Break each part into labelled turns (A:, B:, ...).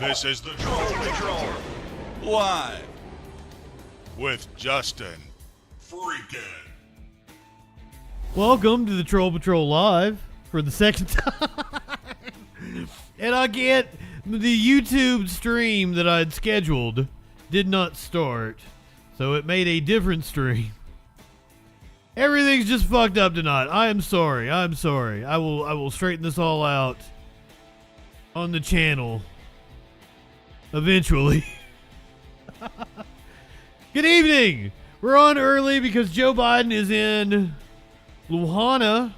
A: This is the Troll Patrol, live with Justin Freakin.
B: Welcome to the Troll Patrol Live for the second time. And again, the YouTube stream that I'd scheduled did not start, so it made a different stream. Everything's just fucked up tonight. I am sorry. I will straighten this all out on the channel eventually. Good evening. We're on early because Joe Biden is in Luhana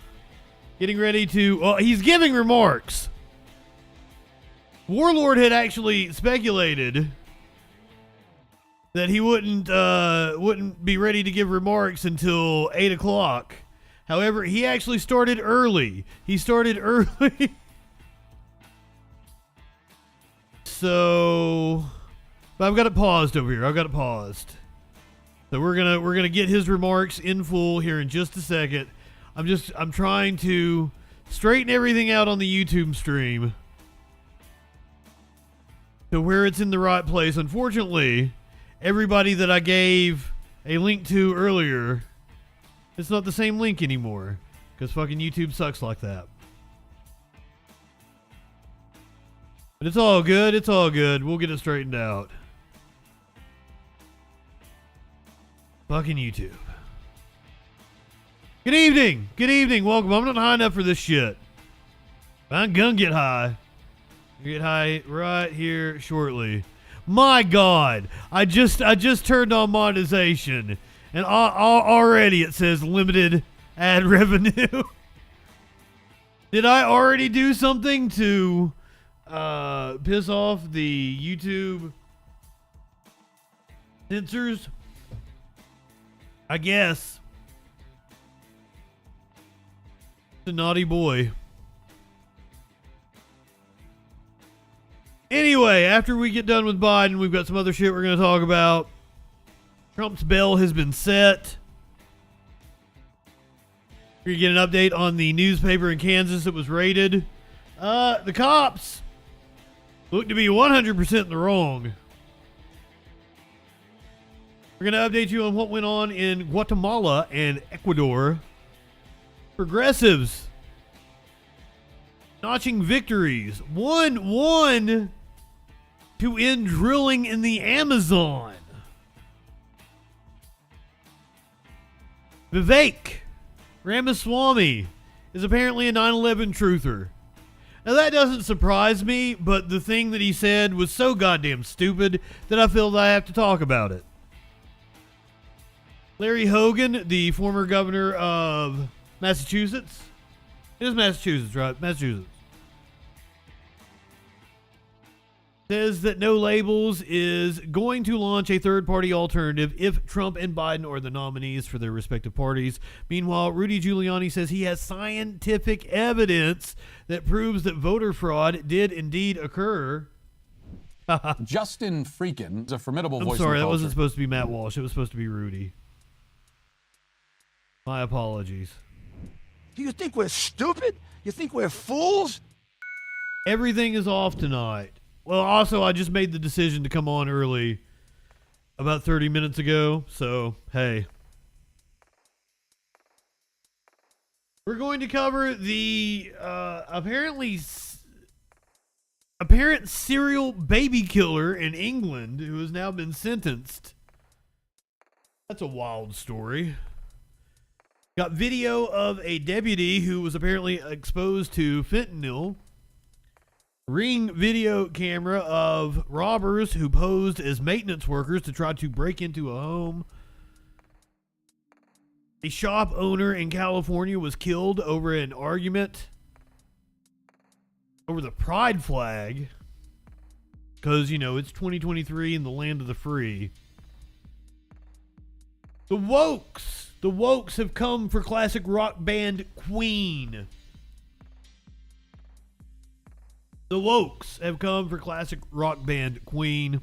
B: getting ready to, well, he's giving remarks. Warlord had actually speculated that he wouldn't be ready to give remarks until 8 o'clock. However, he actually started early. So, but I've got it paused over here. So we're gonna get his remarks in full here in just a second. I'm trying to straighten everything out on the YouTube stream to where it's in the right place. Unfortunately, everybody that I gave a link to earlier, it's not the same link anymore because fucking YouTube sucks like that. But it's all good. We'll get it straightened out. Fucking YouTube. Good evening. Welcome. I'm not high enough for this shit. I'm gonna get high. Get high right here shortly. My God, I just turned on monetization, and already it says limited ad revenue. Did I already do something to piss off the YouTube censors? I guess. The naughty boy. Anyway, after we get done with Biden, we've got some other shit we're going to talk about. Trump's bail has been set. We're going to get an update on the newspaper in Kansas that was raided. The cops look to be 100% in the wrong. We're going to update you on what went on in Guatemala and Ecuador. Progressives notching victories. One to end drilling in the Amazon. Vivek Ramaswamy is apparently a 9/11 truther. Now that doesn't surprise me, but the thing that he said was so goddamn stupid that I feel that I have to talk about it. Larry Hogan, the former governor of Massachusetts. It is Massachusetts, right? Massachusetts. Says that No Labels is going to launch a third-party alternative if Trump and Biden are the nominees for their respective parties. Meanwhile, Rudy Giuliani says he has scientific evidence that proves that voter fraud did indeed occur.
C: JustinFREAKIN is a formidable voice.
B: I'm sorry,
C: in the
B: that
C: culture.
B: wasn't supposed to be Matt Walsh. It was supposed to be Rudy. My apologies.
D: Do you think we're stupid? You think we're fools?
B: Everything is off tonight. Well, also, I just made the decision to come on early about 30 minutes ago, so, hey. We're going to cover the apparent serial baby killer in England who has now been sentenced. That's a wild story. Got video of a deputy who was apparently exposed to fentanyl. Ring video camera of robbers who posed as maintenance workers to try to break into a home. A shop owner in California was killed over an argument over the pride flag. Because, you know, it's 2023 in the land of the free. The WOKES. The WOKES have come for classic rock band Queen. The WOKES have come for classic rock band Queen.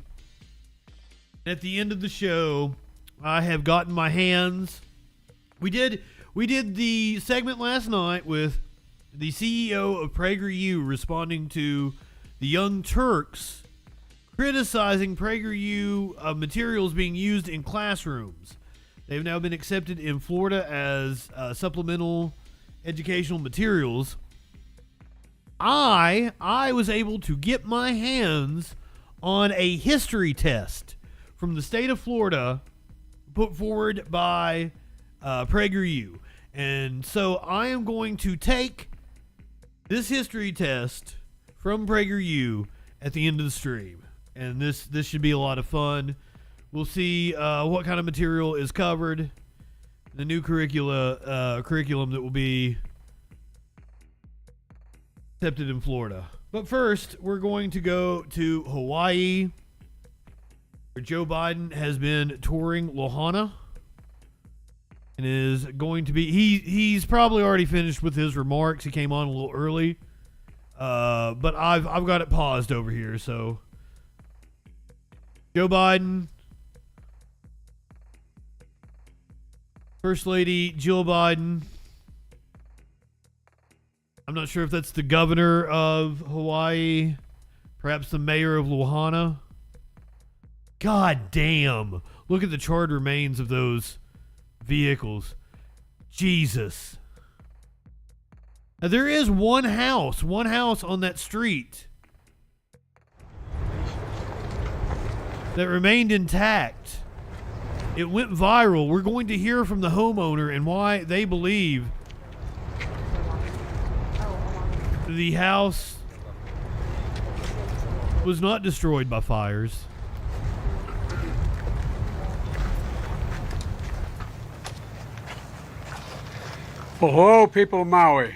B: At the end of the show, I have gotten my hands. We did the segment last night with the CEO of PragerU responding to the Young Turks criticizing PragerU materials being used in classrooms. They've now been accepted in Florida as supplemental educational materials. I was able to get my hands on a history test from the state of Florida put forward by PragerU. And so I am going to take this history test from PragerU at the end of the stream. And this should be a lot of fun. We'll see what kind of material is covered. The new curriculum that will be accepted in Florida. But first, we're going to go to Hawaii, where Joe Biden has been touring Lahaina and is going to be... He's probably already finished with his remarks. He came on a little early. But I've got it paused over here, so... Joe Biden, First Lady Jill Biden. I'm not sure if that's the governor of Hawaii, perhaps the mayor of Lahaina. God damn. Look at the charred remains of those vehicles. Jesus. Now, there is one house on that street that remained intact. It went viral. We're going to hear from the homeowner and why they believe the house was not destroyed by fires.
C: Well, hello, people of Maui.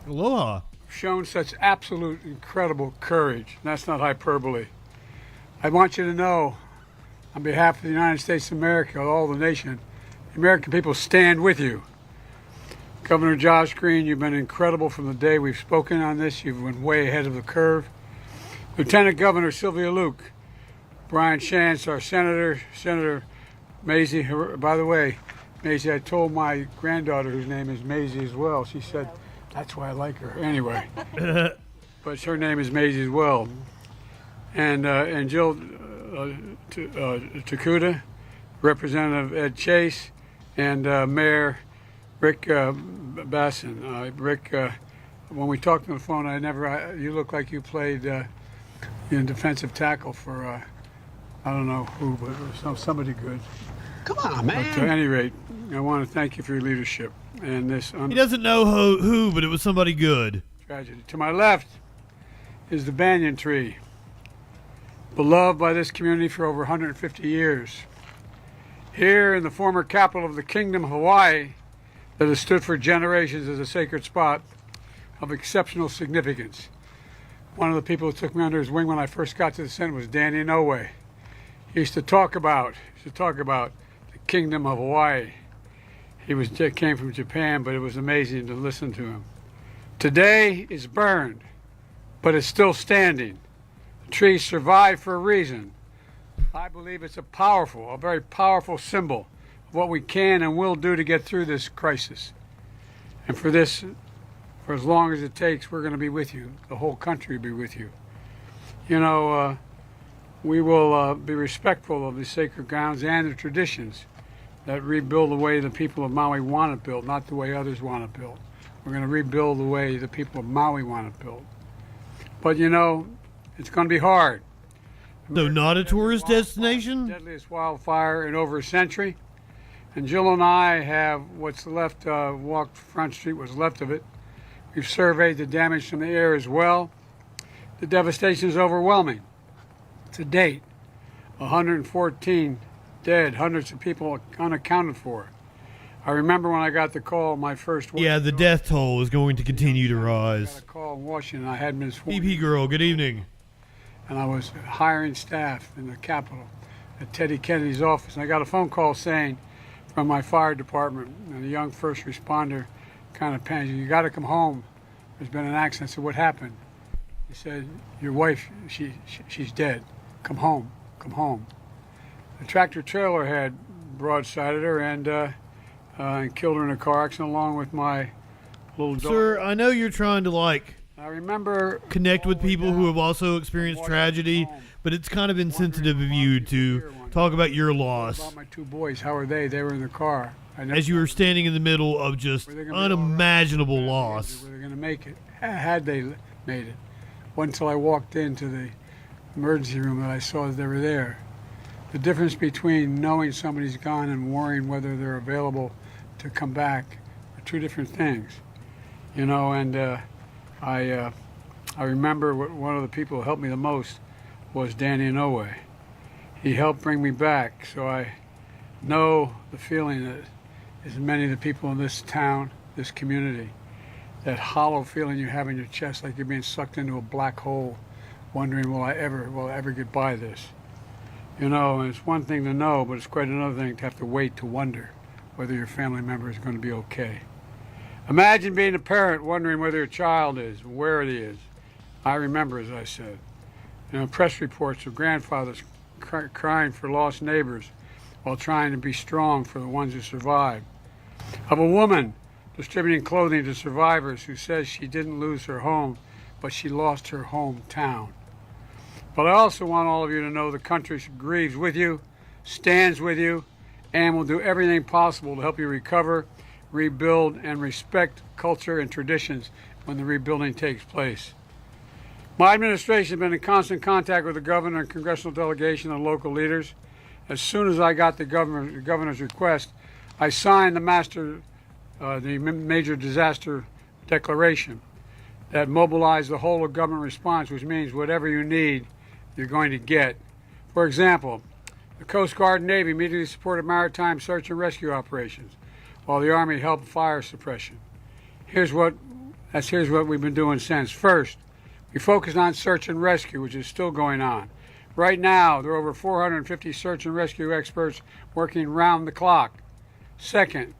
B: Aloha.
C: Shown such absolute incredible courage. That's not hyperbole. I want you to know, on behalf of the United States of America, all the nation, the American people stand with you. Governor Josh Green, you've been incredible from the day we've spoken on this. You've been way ahead of the curve. Lieutenant Governor Sylvia Luke, Brian Shantz, our Senator Maisie. By the way, Maisie, I told my granddaughter, whose name is Maisie as well, she said, that's why I like her. Anyway, but her name is Maisie as well. And Jill Takuda, Representative Ed Chase, and Mayor Rick Bassin. Rick, when we talked on the phone, you look like you played in defensive tackle for I don't know who, but somebody good.
E: Come on, man.
C: But at any rate, I want to thank you for your leadership and this.
B: He doesn't know who, but it was somebody good.
C: Tragedy. To my left is the banyan tree, beloved by this community for over 150 years. Here in the former capital of the Kingdom of Hawaii, that has stood for generations as a sacred spot of exceptional significance. One of the people who took me under his wing when I first got to the Senate was Danny Inouye. He used to talk about the Kingdom of Hawaii. He came from Japan, but it was amazing to listen to him. Today is burned, but it's still standing. The tree survived for a reason. I believe it's a very powerful symbol of what we can and will do to get through this crisis. And for as long as it takes, we're going to be with you. The whole country will be with you. You know, we will be respectful of the sacred grounds and the traditions that rebuild the way the people of Maui want it built, not the way others want it built. We're going to rebuild the way the people of Maui want it built. But you know, it's going to be hard.
B: So not a tourist destination?
C: Deadliest wildfire in over a century. And Jill and I have what's left, walked Front Street, what's left of it. We've surveyed the damage from the air as well. The devastation is overwhelming. To date, 114 dead, hundreds of people unaccounted for. I remember when I got the call, my first...
B: Yeah, the death toll is going to continue to
C: I
B: rise.
C: got a call in Washington. I hadn't been sworn.
B: PP girl, good evening.
C: And I was hiring staff in the Capitol at Teddy Kennedy's office. And I got a phone call saying from my fire department, and a young first responder kind of panicked, you got to come home. There's been an accident. I said, what happened? He said, your wife, she's dead. Come home, come home. The tractor trailer had broadsided her and killed her in a car accident along with my little daughter.
B: Sir, I know you're trying to
C: I remember
B: connect with people who have also experienced tragedy, but it's kind of insensitive of you to talk about your loss.
C: About my 2 boys, how are they? They were in the car.
B: As you were standing in the middle of just unimaginable loss.
C: Were they going to make it? Had they made it? Wasn't until I walked into the emergency room that I saw that they were there. The difference between knowing somebody's gone and worrying whether they're available to come back are 2 different things. You know, and I remember one of the people who helped me the most was Danny Inouye. He helped bring me back, so I know the feeling that as many of the people in this town, this community, that hollow feeling you have in your chest like you're being sucked into a black hole, wondering, will I ever get by this? You know, and it's one thing to know, but it's quite another thing to have to wait to wonder whether your family member is going to be okay. Imagine being a parent wondering whether your child is, where it is. I remember, as I said, press reports of grandfathers crying for lost neighbors while trying to be strong for the ones who survived. Of a woman distributing clothing to survivors who says she didn't lose her home, but she lost her hometown. But I also want all of you to know the country grieves with you, stands with you, and will do everything possible to help you recover, rebuild, and respect culture and traditions when the rebuilding takes place. My administration has been in constant contact with the governor and congressional delegation and local leaders. As soon as I got the governor's request, I signed the major disaster declaration that mobilized the whole of government response, which means whatever you need, you're going to get. For example, the Coast Guard and Navy immediately supported maritime search and rescue operations, while the Army helped fire suppression. Here's what we've been doing since. First, we focused on search and rescue, which is still going on. Right now, there are over 450 search and rescue experts working round the clock. Second,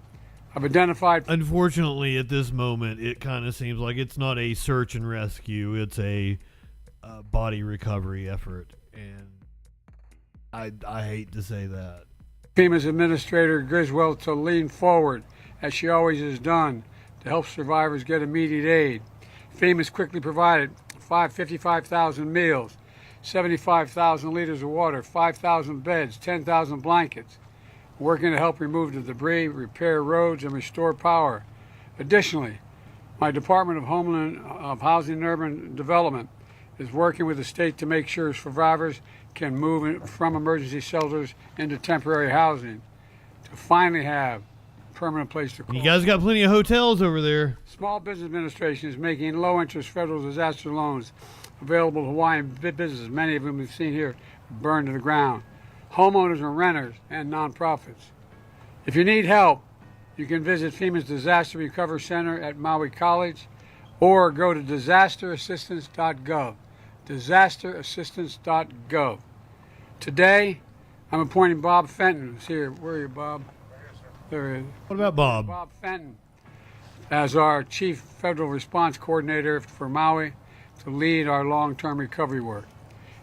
C: I've identified...
B: Unfortunately, at this moment, it kind of seems like it's not a search and rescue. It's a body recovery effort, and I hate to say that.
C: FEMA's Administrator Griswold to lean forward, as she always has done, to help survivors get immediate aid. FEMA's quickly provided 55,000 meals, 75,000 liters of water, 5,000 beds, 10,000 blankets, working to help remove the debris, repair roads, and restore power. Additionally, my Department of Housing and Urban Development is working with the state to make sure survivors can move from emergency shelters into temporary housing to finally have a permanent place to call.
B: You guys got plenty of hotels over there.
C: Small Business Administration is making low-interest federal disaster loans available to Hawaiian businesses. Many of them we've seen here burned to the ground. Homeowners and renters and nonprofits. If you need help, you can visit FEMA's Disaster Recovery Center at Maui College or go to disasterassistance.gov. disasterassistance.gov. Today, I'm appointing Bob Fenton, who's here. Where are you, Bob? There he is.
B: What about Bob?
C: Bob Fenton as our Chief Federal Response Coordinator for Maui to lead our long-term recovery work.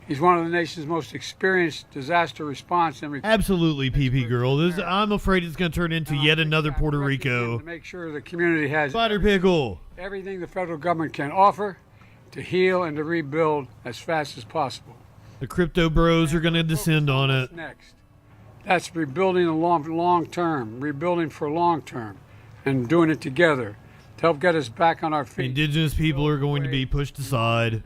C: He's one of the nation's most experienced disaster response and recovery.
B: Absolutely, PP girl. I'm afraid it's going to turn into yet another Puerto Rico.
C: To make sure the community has
B: spider pickle.
C: Everything the federal government can offer to heal and to rebuild as fast as possible.
B: The crypto bros are going to descend on it.
C: Next, that's rebuilding the long term, rebuilding for long term, and doing it together to help get us back on our feet.
B: Indigenous people are going to be pushed aside.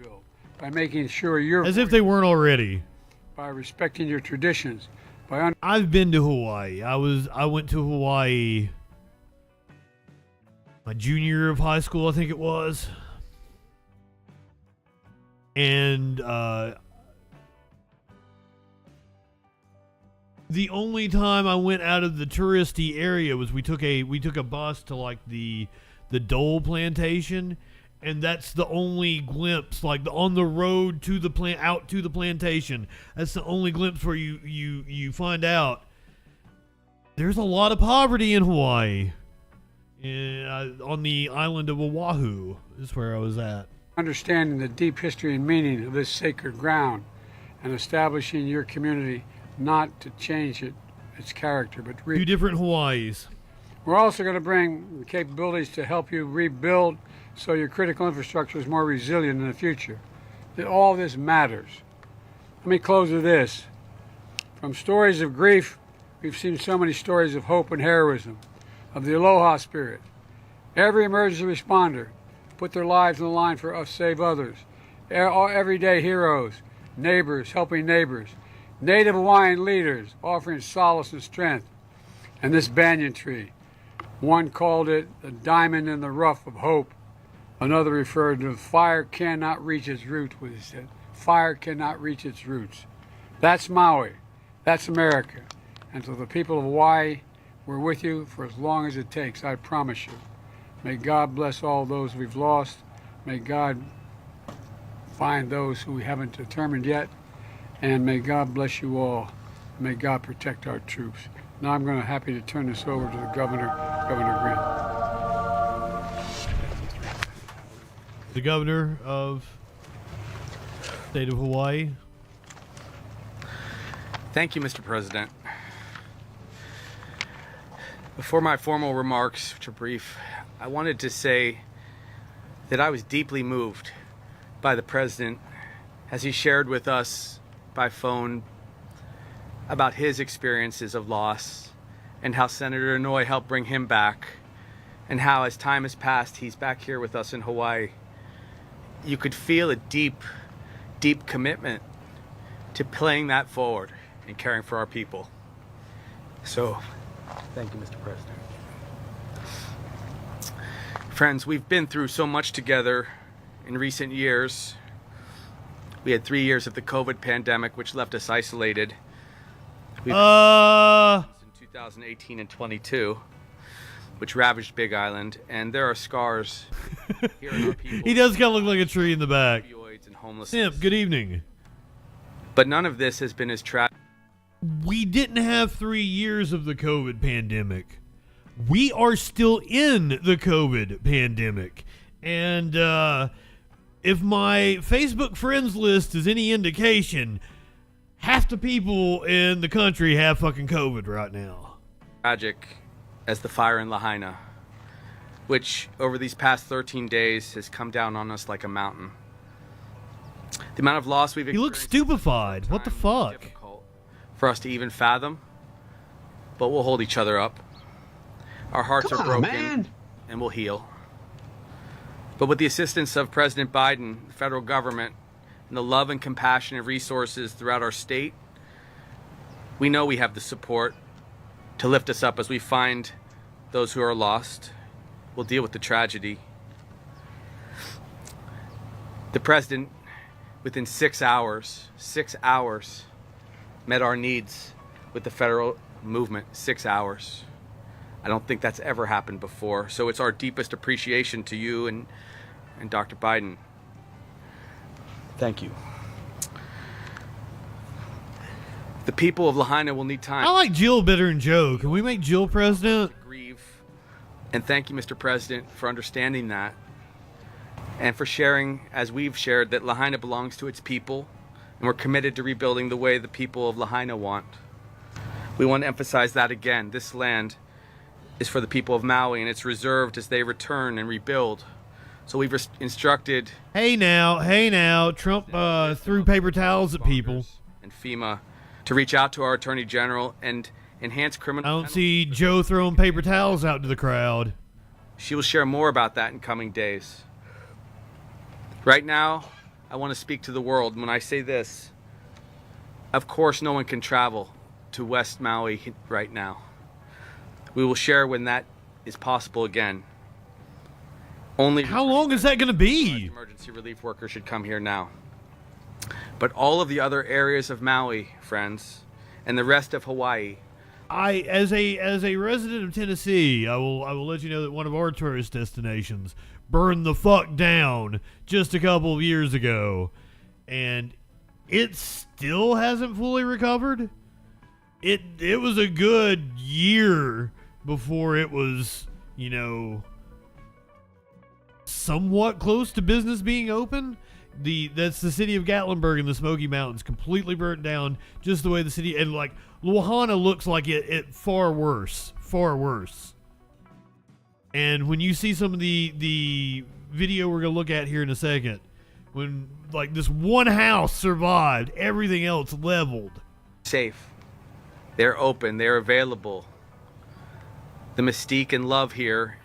C: By making sure you're...
B: As if they weren't already.
C: By respecting your traditions.
B: I've been to Hawaii. I went to Hawaii my junior year of high school, I think it was. And the only time I went out of the touristy area was we took a bus to like the Dole plantation. And that's the only glimpse, like on the road to the out to the plantation. That's the only glimpse where you find out there's a lot of poverty in Hawaii. On the island of Oahu is where I was at.
C: Understanding the deep history and meaning of this sacred ground, and establishing your community not to change its character, but
B: two different Hawaiis.
C: We're also going to bring capabilities to help you rebuild so your critical infrastructure is more resilient in the future. That all this matters. Let me close with this. From stories of grief, we've seen so many stories of hope and heroism, of the aloha spirit. Every emergency responder put their lives on the line for us, save others. Everyday heroes, neighbors helping neighbors, Native Hawaiian leaders offering solace and strength. And this banyan tree, one called it the diamond in the rough of hope. Another referred to fire cannot reach its roots, what he said. Fire cannot reach its roots. That's Maui. That's America. And to the people of Hawaii, we're with you for as long as it takes, I promise you. May God bless all those we've lost. May God find those who we haven't determined yet. And may God bless you all. May God protect our troops. Now I'm happy to turn this over to the Governor, Governor Green.
B: The Governor of State of Hawaii.
E: Thank you, Mr. President. Before my formal remarks, which are brief, I wanted to say that I was deeply moved by the President as he shared with us by phone about his experiences of loss and how Senator Inouye helped bring him back, and how as time has passed, he's back here with us in Hawaii. You could feel a deep, deep commitment to playing that forward and caring for our people. So, thank you, Mr. President. Friends, we've been through so much together in recent years. We had 3 years of the COVID pandemic, which left us isolated. In 2018 and 22, which ravaged Big Island, and there are scars here in our people.
B: He does kind of look like a tree in the back.
E: Opioids and homelessness.
B: Simp, good evening.
E: But none of this has been as tragic.
B: We didn't have 3 years of the COVID pandemic. We are still in the COVID pandemic. And if my Facebook friends list is any indication, half the people in the country have fucking COVID right now.
E: Tragic as the fire in Lahaina, which over these past 13 days has come down on us like a mountain. The amount of loss we've
B: He looks
E: experienced
B: stupefied. What the
E: is
B: fuck?
E: difficult for us to even fathom, but we'll hold each other up. Our hearts are broken, and we'll heal. But with the assistance of President Biden, the federal government, and the love and compassion and resources throughout our state, we know we have the support to lift us up as we find those who are lost. We'll deal with the tragedy. The president, within 6 hours, met our needs with the federal movement. 6 hours. I don't think that's ever happened before. So it's our deepest appreciation to you and Dr. Biden. Thank you. The people of Lahaina will need time.
B: I like Jill better than Joe. Can we make Jill president?
E: to grieve. And thank you, Mr. President, for understanding that. And for sharing, as we've shared, that Lahaina belongs to its people. And we're committed to rebuilding the way the people of Lahaina want. We want to emphasize that again. This land is for the people of Maui, and it's reserved as they return and rebuild. So we've instructed...
B: Hey now, Trump threw paper towels at people.
E: And FEMA to reach out to our Attorney General and enhance criminal...
B: I don't see Joe throwing paper towels out to the crowd.
E: She will share more about that in coming days. Right now, I want to speak to the world. When I say this, of course no one can travel to West Maui right now. We will share when that is possible again. Only
B: How long is that going to be?
E: emergency relief workers should come here now. But all of the other areas of Maui, friends, and the rest of Hawaii.
B: As a resident of Tennessee, I will let you know that one of our tourist destinations burned the fuck down just a couple of years ago, and it still hasn't fully recovered. It was a good year before it was, somewhat close to business being open. That's the city of Gatlinburg in the Smoky Mountains, completely burnt down, just the way the city, and like Lahaina looks like it far worse. And when you see some of the video we're gonna look at here in a second, when like this one house survived, everything else leveled.
E: Safe. They're open. They're available. The mystique and love here,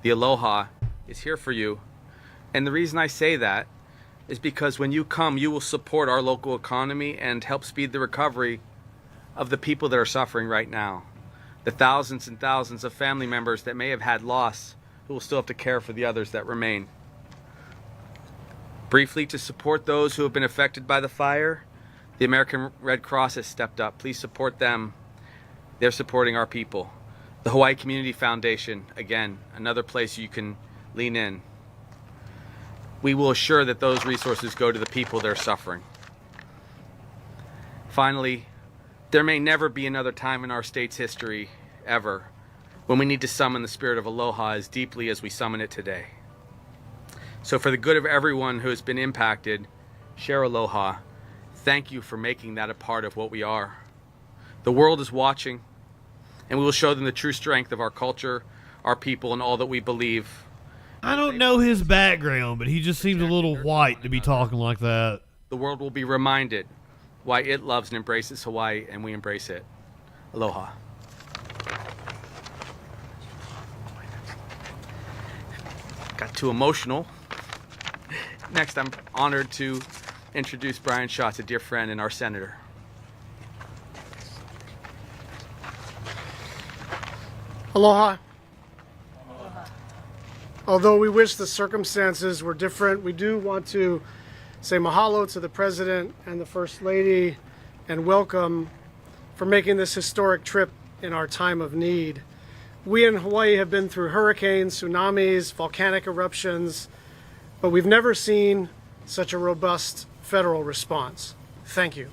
E: the aloha, is here for you. And the reason I say that is because when you come, you will support our local economy and help speed the recovery of the people that are suffering right now. The thousands and thousands of family members that may have had loss, who will still have to care for the others that remain. Briefly, to support those who have been affected by the fire, the American Red Cross has stepped up. Please support them. They're supporting our people. The Hawaii Community Foundation, again, another place you can lean in. We will assure that those resources go to the people that are suffering. Finally, there may never be another time in our state's history, ever, when we need to summon the spirit of aloha as deeply as we summon it today. So for the good of everyone who has been impacted, share aloha. Thank you for making that a part of what we are. The world is watching, and we will show them the true strength of our culture, our people, and all that we believe.
B: I don't know his background, but he just seems a little white to be talking like that.
E: The world will be reminded why it loves and embraces Hawaii, and we embrace it. Aloha. Got too emotional. Next, I'm honored to introduce Brian Schatz, a dear friend and our senator.
F: Aloha. Although we wish the circumstances were different, we do want to say mahalo to the President and the First Lady and welcome for making this historic trip in our time of need. We in Hawaii have been through hurricanes, tsunamis, volcanic eruptions, but we've never seen such a robust federal response. Thank you.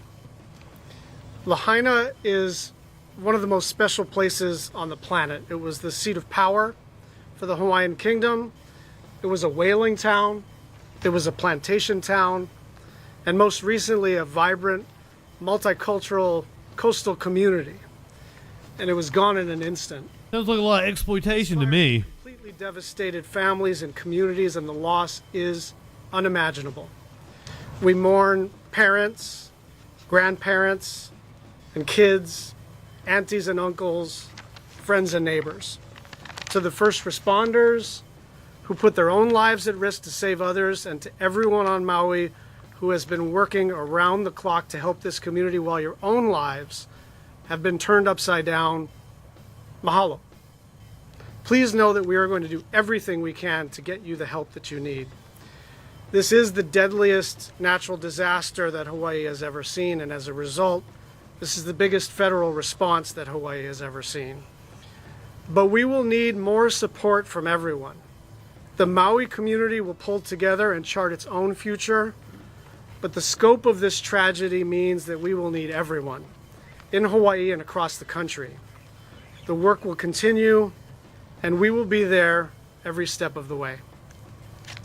F: Lahaina is one of the most special places on the planet. It was the seat of power for the Hawaiian Kingdom. It was a whaling town. It was a plantation town. And most recently, a vibrant, multicultural coastal community. And it was gone in an instant.
B: Sounds like a lot of exploitation to me.
F: Completely devastated families and communities, and the loss is unimaginable. We mourn parents, grandparents, and kids, aunties and uncles, friends and neighbors. To the first responders who put their own lives at risk to save others, and to everyone on Maui who has been working around the clock to help this community while your own lives have been turned upside down, mahalo. Please know that we are going to do everything we can to get you the help that you need. This is the deadliest natural disaster that Hawaii has ever seen, and as a result, this is the biggest federal response that Hawaii has ever seen. But we will need more support from everyone. The Maui community will pull together and chart its own future, but the scope of this tragedy means that we will need everyone in Hawaii and across the country. The work will continue, and we will be there every step of the way.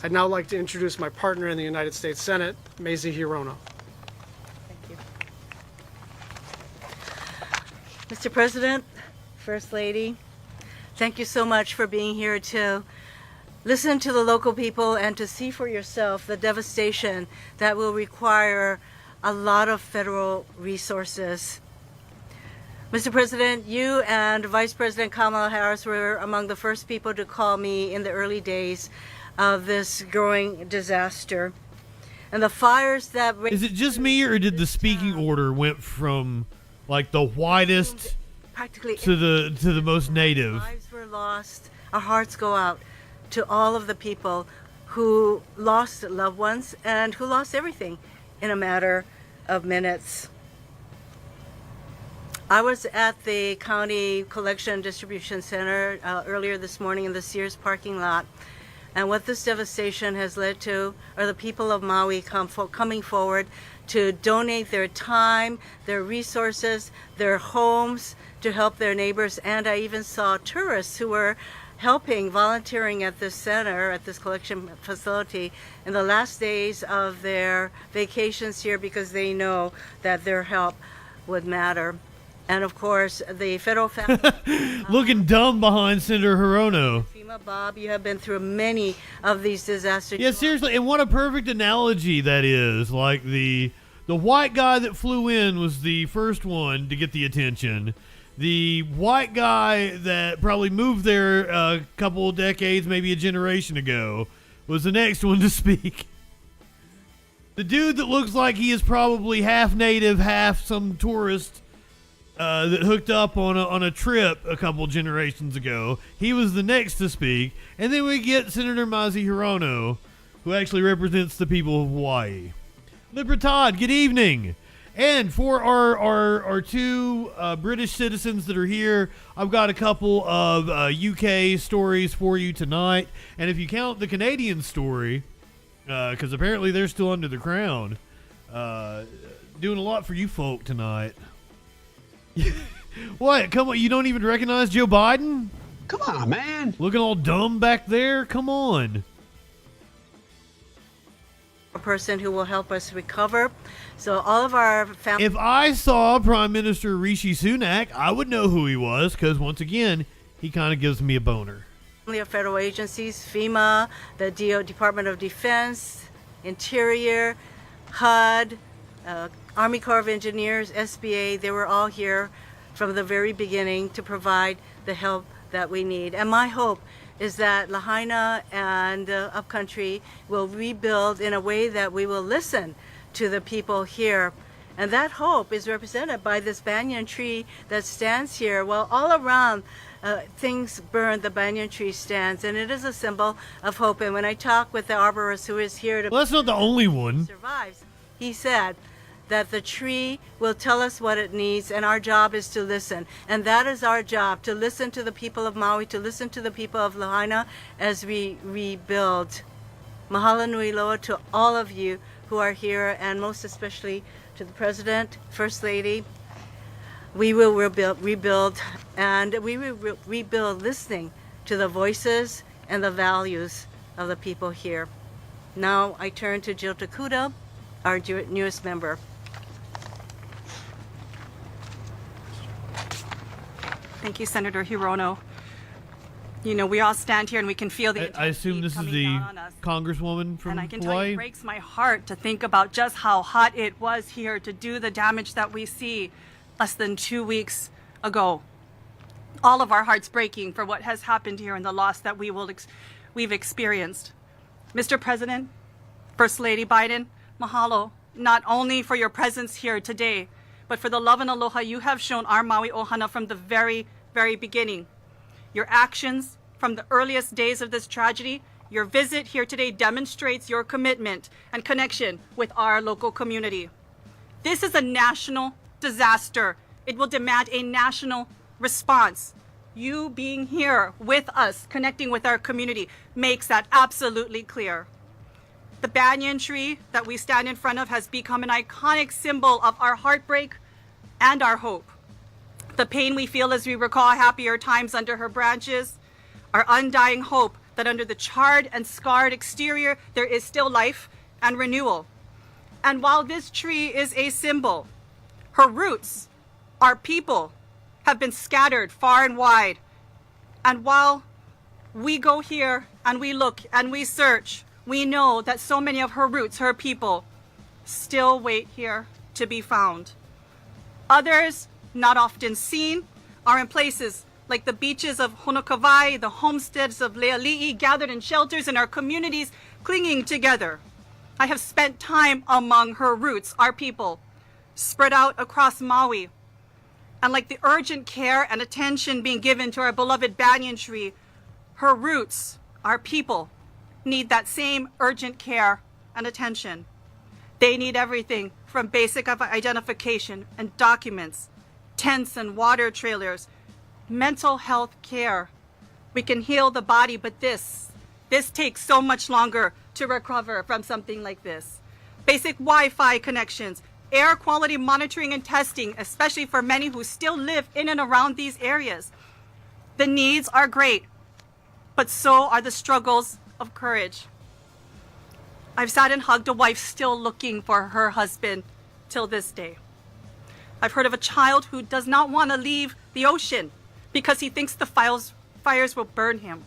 F: I'd now like to introduce my partner in the United States Senate, Mazie Hirono.
G: Thank you. Mr. President, First Lady, thank you so much for being here to listen to the local people and to see for yourself the devastation that will require a lot of federal resources. Mr. President, you and Vice President Kamala Harris were among the first people to call me in the early days of this growing disaster. And the fires that...
B: Is it just me, or did the speaking order went from like the whitest
G: practically
B: to the most native?
G: Lives were lost. Our hearts go out to all of the people who lost loved ones and who lost everything in a matter of minutes. I was at the County Collection Distribution Center earlier this morning in the Sears parking lot, and what this devastation has led to are the people of Maui coming forward to donate their time, their resources, their homes to help their neighbors. And I even saw tourists who were helping, volunteering at this center, at this collection facility in the last days of their vacations here, because they know that their help would matter. and of course the federal family.
B: Looking dumb behind Senator Hirono.
G: FEMA, Bob, you have been through many of these disasters.
B: Yeah, seriously, and what a perfect analogy that is. Like the white guy that flew in was the first one to get the attention. The white guy that probably moved there a couple of decades, maybe a generation ago, was the next one to speak. The dude that looks like he is probably half native, half some tourist that hooked up on a trip a couple generations ago, he was the next to speak. And then we get Senator Mazi Hirono, who actually represents the people of Hawaii. Libertad, good evening. And for our two British citizens that are here, I've got a couple of UK stories for you tonight. And if you count the Canadian story, because apparently they're still under the crown, doing a lot for you folk tonight. What? Come on, you don't even recognize Joe Biden?
H: Come on, man.
B: Looking all dumb back there? Come on.
G: A person who will help us recover. So all of our family.
B: If I saw Prime Minister Rishi Sunak, I would know who he was, because once again, he kind of gives me a boner.
G: Of federal agencies, FEMA, the Department of Defense, Interior, HUD, Army Corps of Engineers, SBA, they were all here from the very beginning to provide the help that we need. And my hope is that Lahaina and the upcountry will rebuild in a way that we will listen to the people here. And that hope is represented by this banyan tree that stands here. Well, all around things burn, the banyan tree stands, and it is a symbol of hope. And when I talk with the arborist who is here to
B: Well, that's not the only one.
G: survives, he said that the tree will tell us what it needs, and our job is to listen. And that is our job, to listen to the people of Maui, to listen to the people of Lahaina as we rebuild. Mahalo nui loa to all of you who are here, and most especially to the President, First Lady. We will rebuild, and we will rebuild listening to the voices and the values of the people here. Now I turn to Jill Takuda, our newest member.
I: Thank you, Senator Hirono. You know, we all stand here and we can feel the
B: I assume this is
I: coming
B: the
I: down on us.
B: Congresswoman from
I: And I can tell you,
B: Hawaii?
I: it breaks my heart to think about just how hot it was here to do the damage that we see less than 2 weeks ago. All of our hearts breaking for what has happened here and the loss that we've experienced. Mr. President, First Lady Biden, mahalo, not only for your presence here today, but for the love and aloha you have shown our Maui Ohana from the very, very beginning. Your actions from the earliest days of this tragedy, your visit here today demonstrates your commitment and connection with our local community. This is a national disaster. It will demand a national response. You being here with us, connecting with our community, makes that absolutely clear. The banyan tree that we stand in front of has become an iconic symbol of our heartbreak and our hope. The pain we feel as we recall happier times under her branches, our undying hope that under the charred and scarred exterior, there is still life and renewal. And while this tree is a symbol, her roots, our people, have been scattered far and wide. And while we go here and we look and we search, we know that so many of her roots, her people, still wait here to be found. Others, not often seen, are in places like the beaches of Honokawai, the homesteads of Leali'i, gathered in shelters in our communities, clinging together. I have spent time among her roots, our people, spread out across Maui. And like the urgent care and attention being given to our beloved banyan tree, her roots, our people, need that same urgent care and attention. They need everything from basic identification and documents, tents and water trailers, mental health care. We can heal the body, but this takes so much longer to recover from something like this. Basic Wi-Fi connections, air quality monitoring and testing, especially for many who still live in and around these areas. The needs are great, but so are the struggles of courage. I've sat and hugged a wife still looking for her husband till this day. I've heard of a child who does not want to leave the ocean because he thinks the fires will burn him.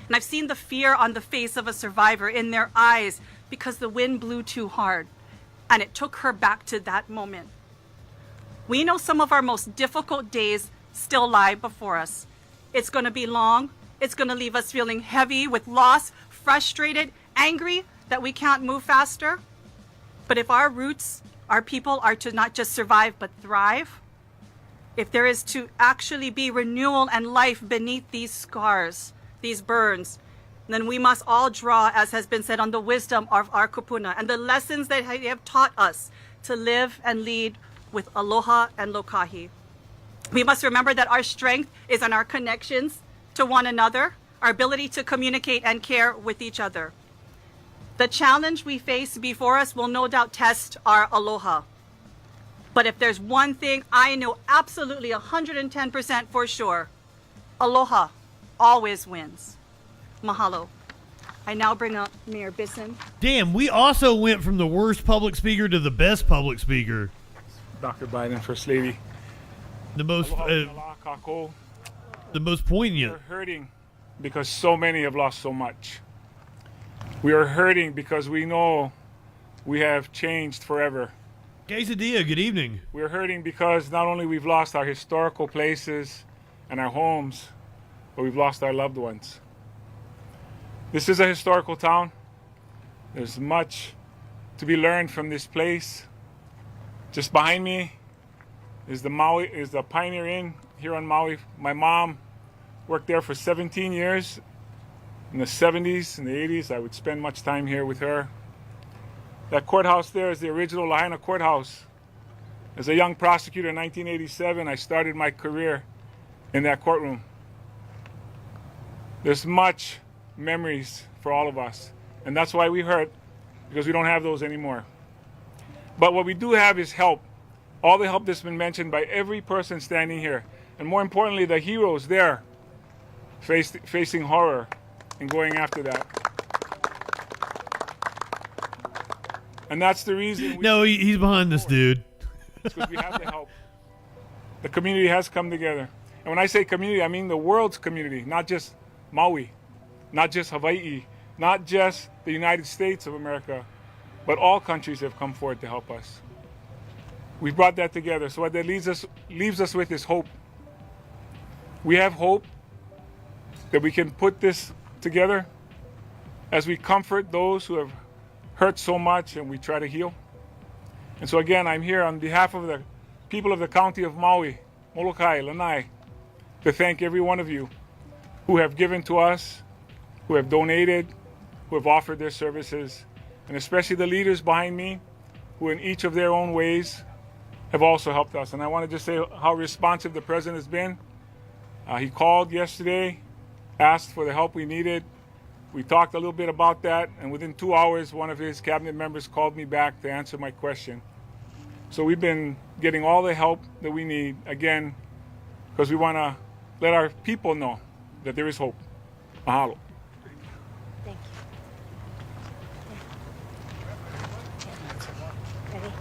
I: And I've seen the fear on the face of a survivor in their eyes because the wind blew too hard, and it took her back to that moment. We know some of our most difficult days still lie before us. It's going to be long. It's going to leave us feeling heavy with loss, frustrated, angry that we can't move faster. But if our roots, our people are to not just survive but thrive, if there is to actually be renewal and life beneath these scars, these burns, then we must all draw, as has been said, on the wisdom of our kupuna and the lessons that they have taught us to live and lead with aloha and lokahi. We must remember that our strength is in our connections to one another, our ability to communicate and care with each other. The challenge we face before us will no doubt test our aloha. But if there's one thing I know absolutely 110% for sure, aloha always wins. Mahalo. I now bring up Mayor Bisson.
B: Damn, we also went from the worst public speaker to the best public speaker.
H: Dr. Biden, First Lady.
B: The most poignant.
H: We're hurting because so many have lost so much. We are hurting because we know we have changed forever.
B: Quesadilla, good evening.
H: We're hurting because not only we've lost our historical places and our homes, but we've lost our loved ones. This is a historical town. There's much to be learned from this place. Just behind me is the Pioneer Inn here on Maui. My mom worked there for 17 years. In the 70s and the 80s, I would spend much time here with her. That courthouse there is the original Lahaina courthouse. As a young prosecutor in 1987, I started my career in that courtroom. There's much memories for all of us, and that's why we hurt, because we don't have those anymore. But what we do have is help. All the help that's been mentioned by every person standing here, and more importantly, the heroes there facing horror and going after that. And that's the reason.
B: No, he's behind this dude.
H: Because we have the help. The community has come together. And when I say community, I mean the world's community, not just Maui, not just Hawaii, not just the United States of America, but all countries have come forward to help us. We brought that together. So what that leaves us with is hope. We have hope that we can put this together as we comfort those who have hurt so much and we try to heal. And so again, I'm here on behalf of the people of the county of Maui, Molokai, Lanai, to thank every one of you who have given to us, who have donated, who have offered their services, and especially the leaders behind me, who in each of their own ways have also helped us. And I want to just say how responsive the president has been. He called yesterday, asked for the help we needed. We talked a little bit about that, and within 2 hours, one of his cabinet members called me back to answer my question. So we've been getting all the help that we need, again, because we want to let our people know that there is hope. Mahalo.
J: Thank you. Ready?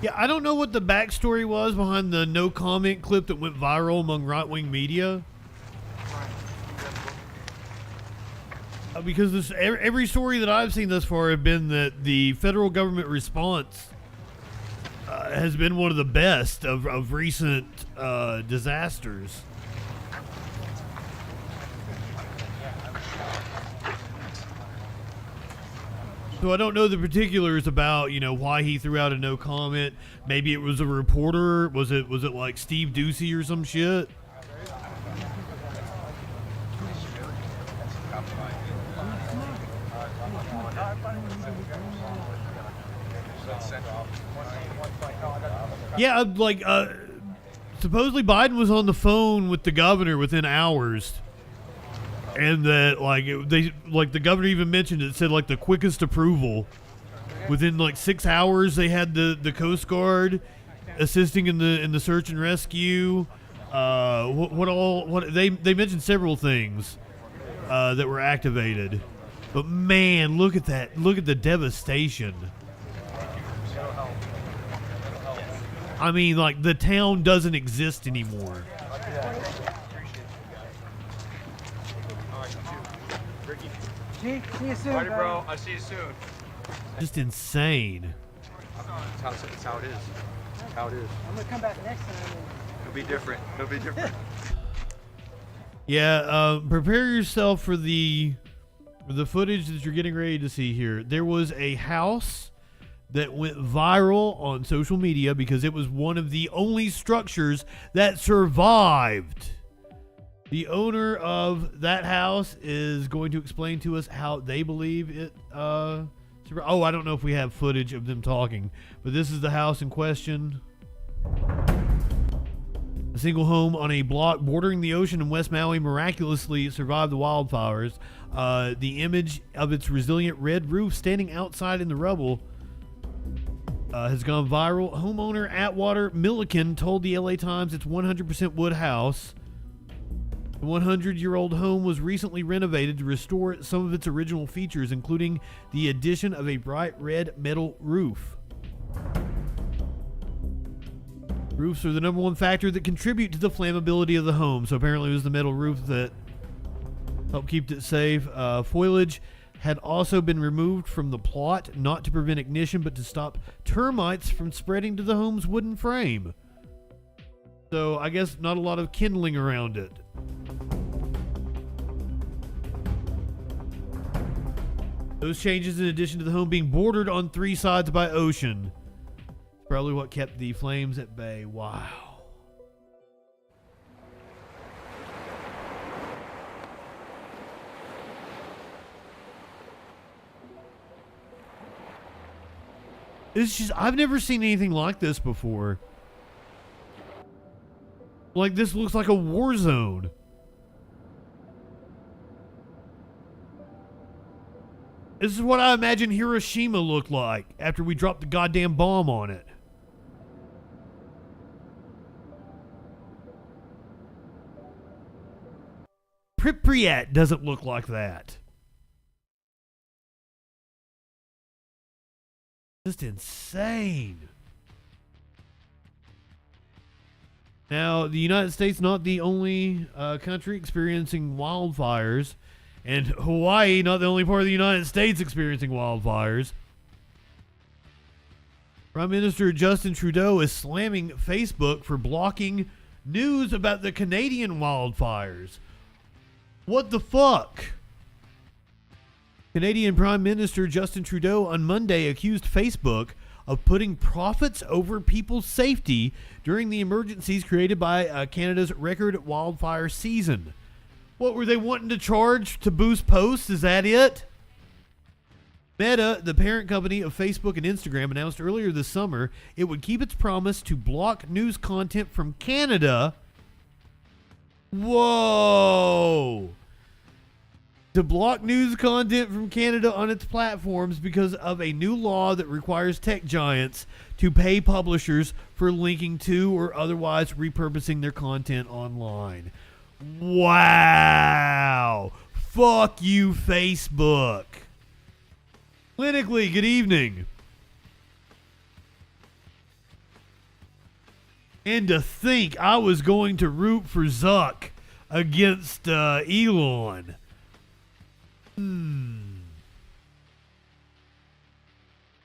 B: Yeah, I don't know what the backstory was behind the no comment clip that went viral among right-wing media. Because this every story that I've seen thus far have been that the federal government response has been one of the best of recent disasters. So I don't know the particulars about, why he threw out a no comment. Maybe it was a reporter. Was it like Steve Ducey or some shit? Yeah, supposedly Biden was on the phone with the governor within hours, and that the governor even mentioned it, said the quickest approval. Within 6 hours, they had the Coast Guard assisting in the search and rescue. They mentioned several things that were activated, but man, look at that! Look at the devastation. I mean, like, the town doesn't exist anymore.
F: See you soon,
E: Alrighty, bro. I'll see you soon.
B: Just insane.
E: That's how it is. That's how it is.
F: I'm gonna come back next time.
E: It'll be different. It'll be different.
B: Yeah, prepare yourself for the footage that you're getting ready to see here. There was a house that went viral on social media because it was one of the only structures that survived. The owner of that house is going to explain to us how they believe it survived. Oh, I don't know if we have footage of them talking, but this is the house in question. A single home on a block bordering the ocean in West Maui miraculously survived the wildfires. The image of its resilient red roof standing outside in the rubble has gone viral. Homeowner Atwater Milliken told the LA Times it's 100% wood house. The 100-year-old home was recently renovated to restore some of its original features, including the addition of a bright red metal roof. Roofs are the number one factor that contribute to the flammability of the home, so apparently it was the metal roof that helped keep it safe. Foliage had also been removed from the plot, not to prevent ignition, but to stop termites from spreading to the home's wooden frame. So I guess not a lot of kindling around it. Those changes, in addition to the home being bordered on three sides by ocean, probably what kept the flames at bay. Wow. It's just, I've never seen anything like this before. Like, this looks like a war zone. This is what I imagine Hiroshima looked like after we dropped the goddamn bomb on it. Pripyat doesn't look like that. Just insane. Now, the United States not the only country experiencing wildfires, and Hawaii not the only part of the United States experiencing wildfires. Prime Minister Justin Trudeau is slamming Facebook for blocking news about the Canadian wildfires. What the fuck? Canadian Prime Minister Justin Trudeau on Monday accused Facebook of putting profits over people's safety during the emergencies created by Canada's record wildfire season. What were they wanting to charge to boost posts? Is that it? Meta, the parent company of Facebook and Instagram, announced earlier this summer it would keep its promise to block news content from Canada. Whoa! To block news content from Canada on its platforms because of a new law that requires tech giants to pay publishers for linking to or otherwise repurposing their content online. Wow! Fuck you, Facebook. Clinically, good evening. And to think I was going to root for Zuck against Elon.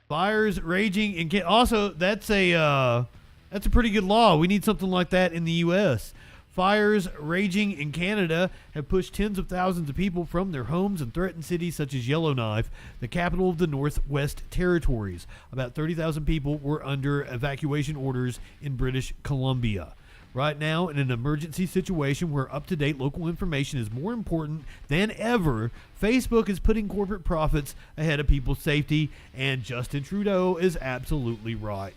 B: Fires raging in also that's a pretty good law. We need something like that in the U.S. Fires raging in Canada have pushed tens of thousands of people from their homes and threatened cities such as Yellowknife, the capital of the Northwest Territories. About 30,000 people were under evacuation orders in British Columbia. Right now, in an emergency situation where up-to-date local information is more important than ever, Facebook is putting corporate profits ahead of people's safety, and Justin Trudeau is absolutely right.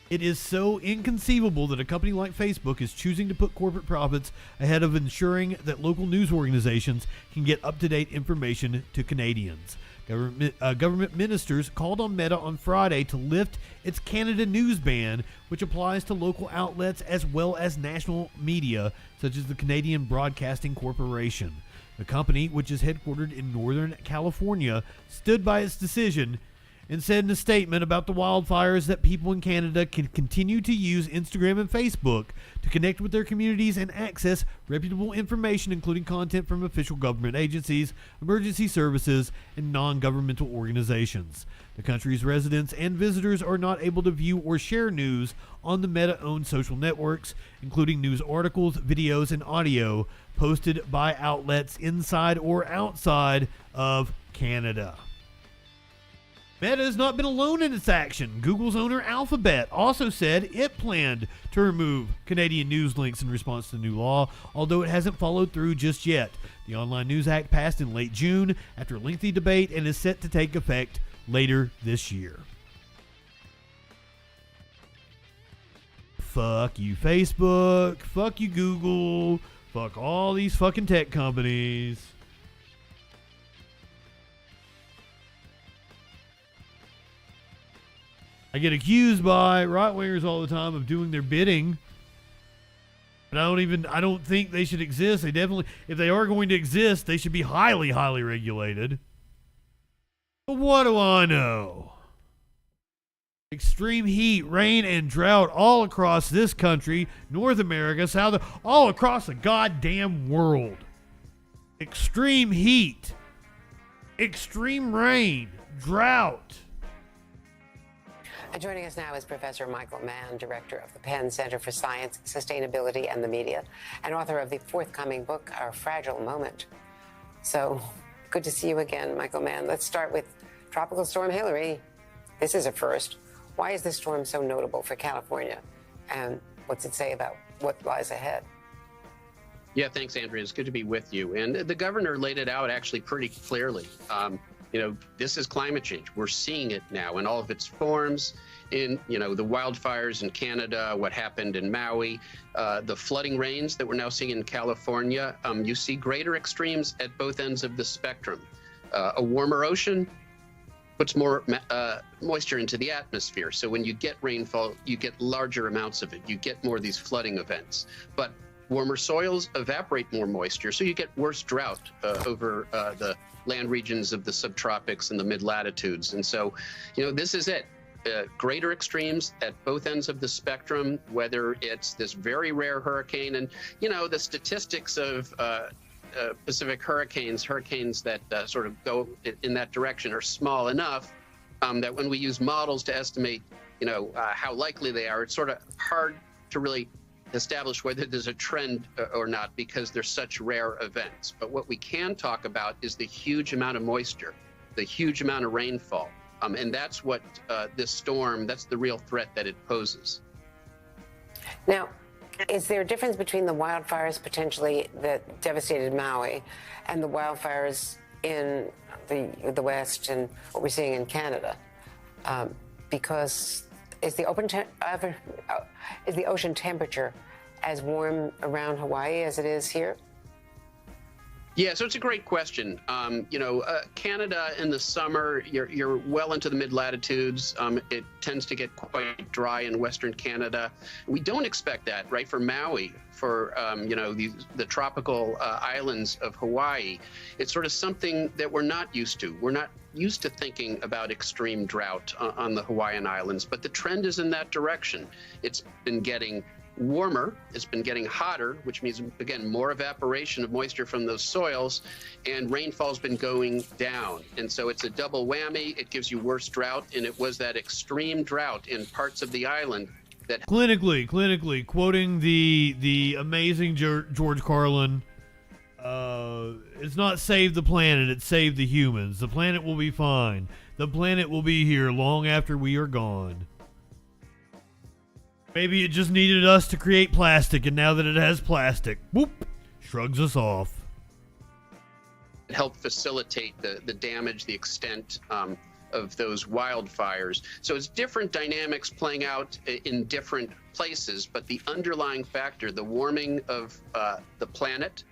B: It is so inconceivable that a company like Facebook is choosing to put corporate profits ahead of ensuring that local news organizations can get up-to-date information to Canadians. Government ministers called on Meta on Friday to lift its Canada news ban, which applies to local outlets as well as national media, such as the Canadian Broadcasting Corporation. The company, which is headquartered in Northern California, stood by its decision and said in a statement about the wildfires that people in Canada can continue to use Instagram and Facebook to connect with their communities and access reputable information, including content from official government agencies, emergency services, and non-governmental organizations. The country's residents and visitors are not able to view or share news on the Meta-owned social networks, including news articles, videos, and audio posted by outlets inside or outside of Canada. Meta has not been alone in its action. Google's owner Alphabet also said it planned to remove Canadian news links in response to the new law, although it hasn't followed through just yet. The Online News Act passed in late June after lengthy debate and is set to take effect later this year. Fuck you, Facebook. Fuck you, Google. Fuck all these fucking tech companies. I get accused by right-wingers all the time of doing their bidding. But I don't think they should exist. They definitely, if they are going to exist, they should be highly, highly regulated. But what do I know? Extreme heat, rain, and drought all across this country, North America, South, all across the goddamn world. Extreme heat, extreme rain, drought.
K: And joining us now is Professor Michael Mann, director of the Penn Center for Science, Sustainability, and the Media, and author of the forthcoming book, Our Fragile Moment. So, good to see you again, Michael Mann. Let's start with Tropical Storm Hillary. This is a first. Why is this storm so notable for California? And what's it say about what lies ahead?
L: Yeah, thanks, Andrea. It's good to be with you. And the governor laid it out actually pretty clearly. This is climate change. We're seeing it now in all of its forms, in, the wildfires in Canada, what happened in Maui, the flooding rains that we're now seeing in California. You see greater extremes at both ends of the spectrum. A warmer ocean puts more moisture into the atmosphere. So when you get rainfall, you get larger amounts of it. You get more of these flooding events. But warmer soils evaporate more moisture, so you get worse drought over the land regions of the subtropics and the mid-latitudes. And so, this is it. Greater extremes at both ends of the spectrum, whether it's this very rare hurricane, and, the statistics of Pacific hurricanes that sort of go in that direction are small enough that when we use models to estimate, how likely they are, it's sort of hard to really establish whether there's a trend or not because they're such rare events. But what we can talk about is the huge amount of moisture, the huge amount of rainfall. And that's what this storm, that's the real threat that it poses.
K: Now, is there a difference between the wildfires potentially that devastated Maui and the wildfires in the West and what we're seeing in Canada? Because is the ocean temperature as warm around Hawaii as it is here?
L: Yeah, so it's a great question. Canada in the summer, you're well into the mid-latitudes. It tends to get quite dry in Western Canada. We don't expect that, right, for Maui, for, the tropical islands of Hawaii. It's sort of something that we're not used to. We're not used to thinking about extreme drought on the Hawaiian Islands, but the trend is in that direction. It's been getting warmer, it's been getting hotter, which means, again, more evaporation of moisture from those soils, and rainfall's been going down. And so it's a double whammy. It gives you worse drought, and it was that extreme drought in parts of the island that...
B: Clinically, quoting the amazing George Carlin, it's not save the planet, it's save the humans. The planet will be fine. The planet will be here long after we are gone. Maybe it just needed us to create plastic, and now that it has plastic, whoop, shrugs us off.
L: Help facilitate the damage, the extent of those wildfires. So it's different dynamics playing out in different places, but the underlying factor, the warming of the planet,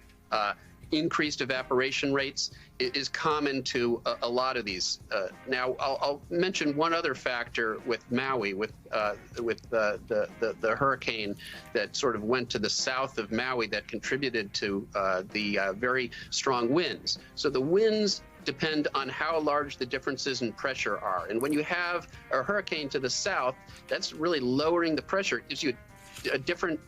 L: increased evaporation rates, is common to a lot of these. Now, I'll mention one other factor with Maui, with the hurricane that sort of went to the south of Maui that contributed to the very strong winds. So the winds depend on how large the differences in pressure are. And when you have a hurricane to the south, that's really lowering the pressure. It gives you a different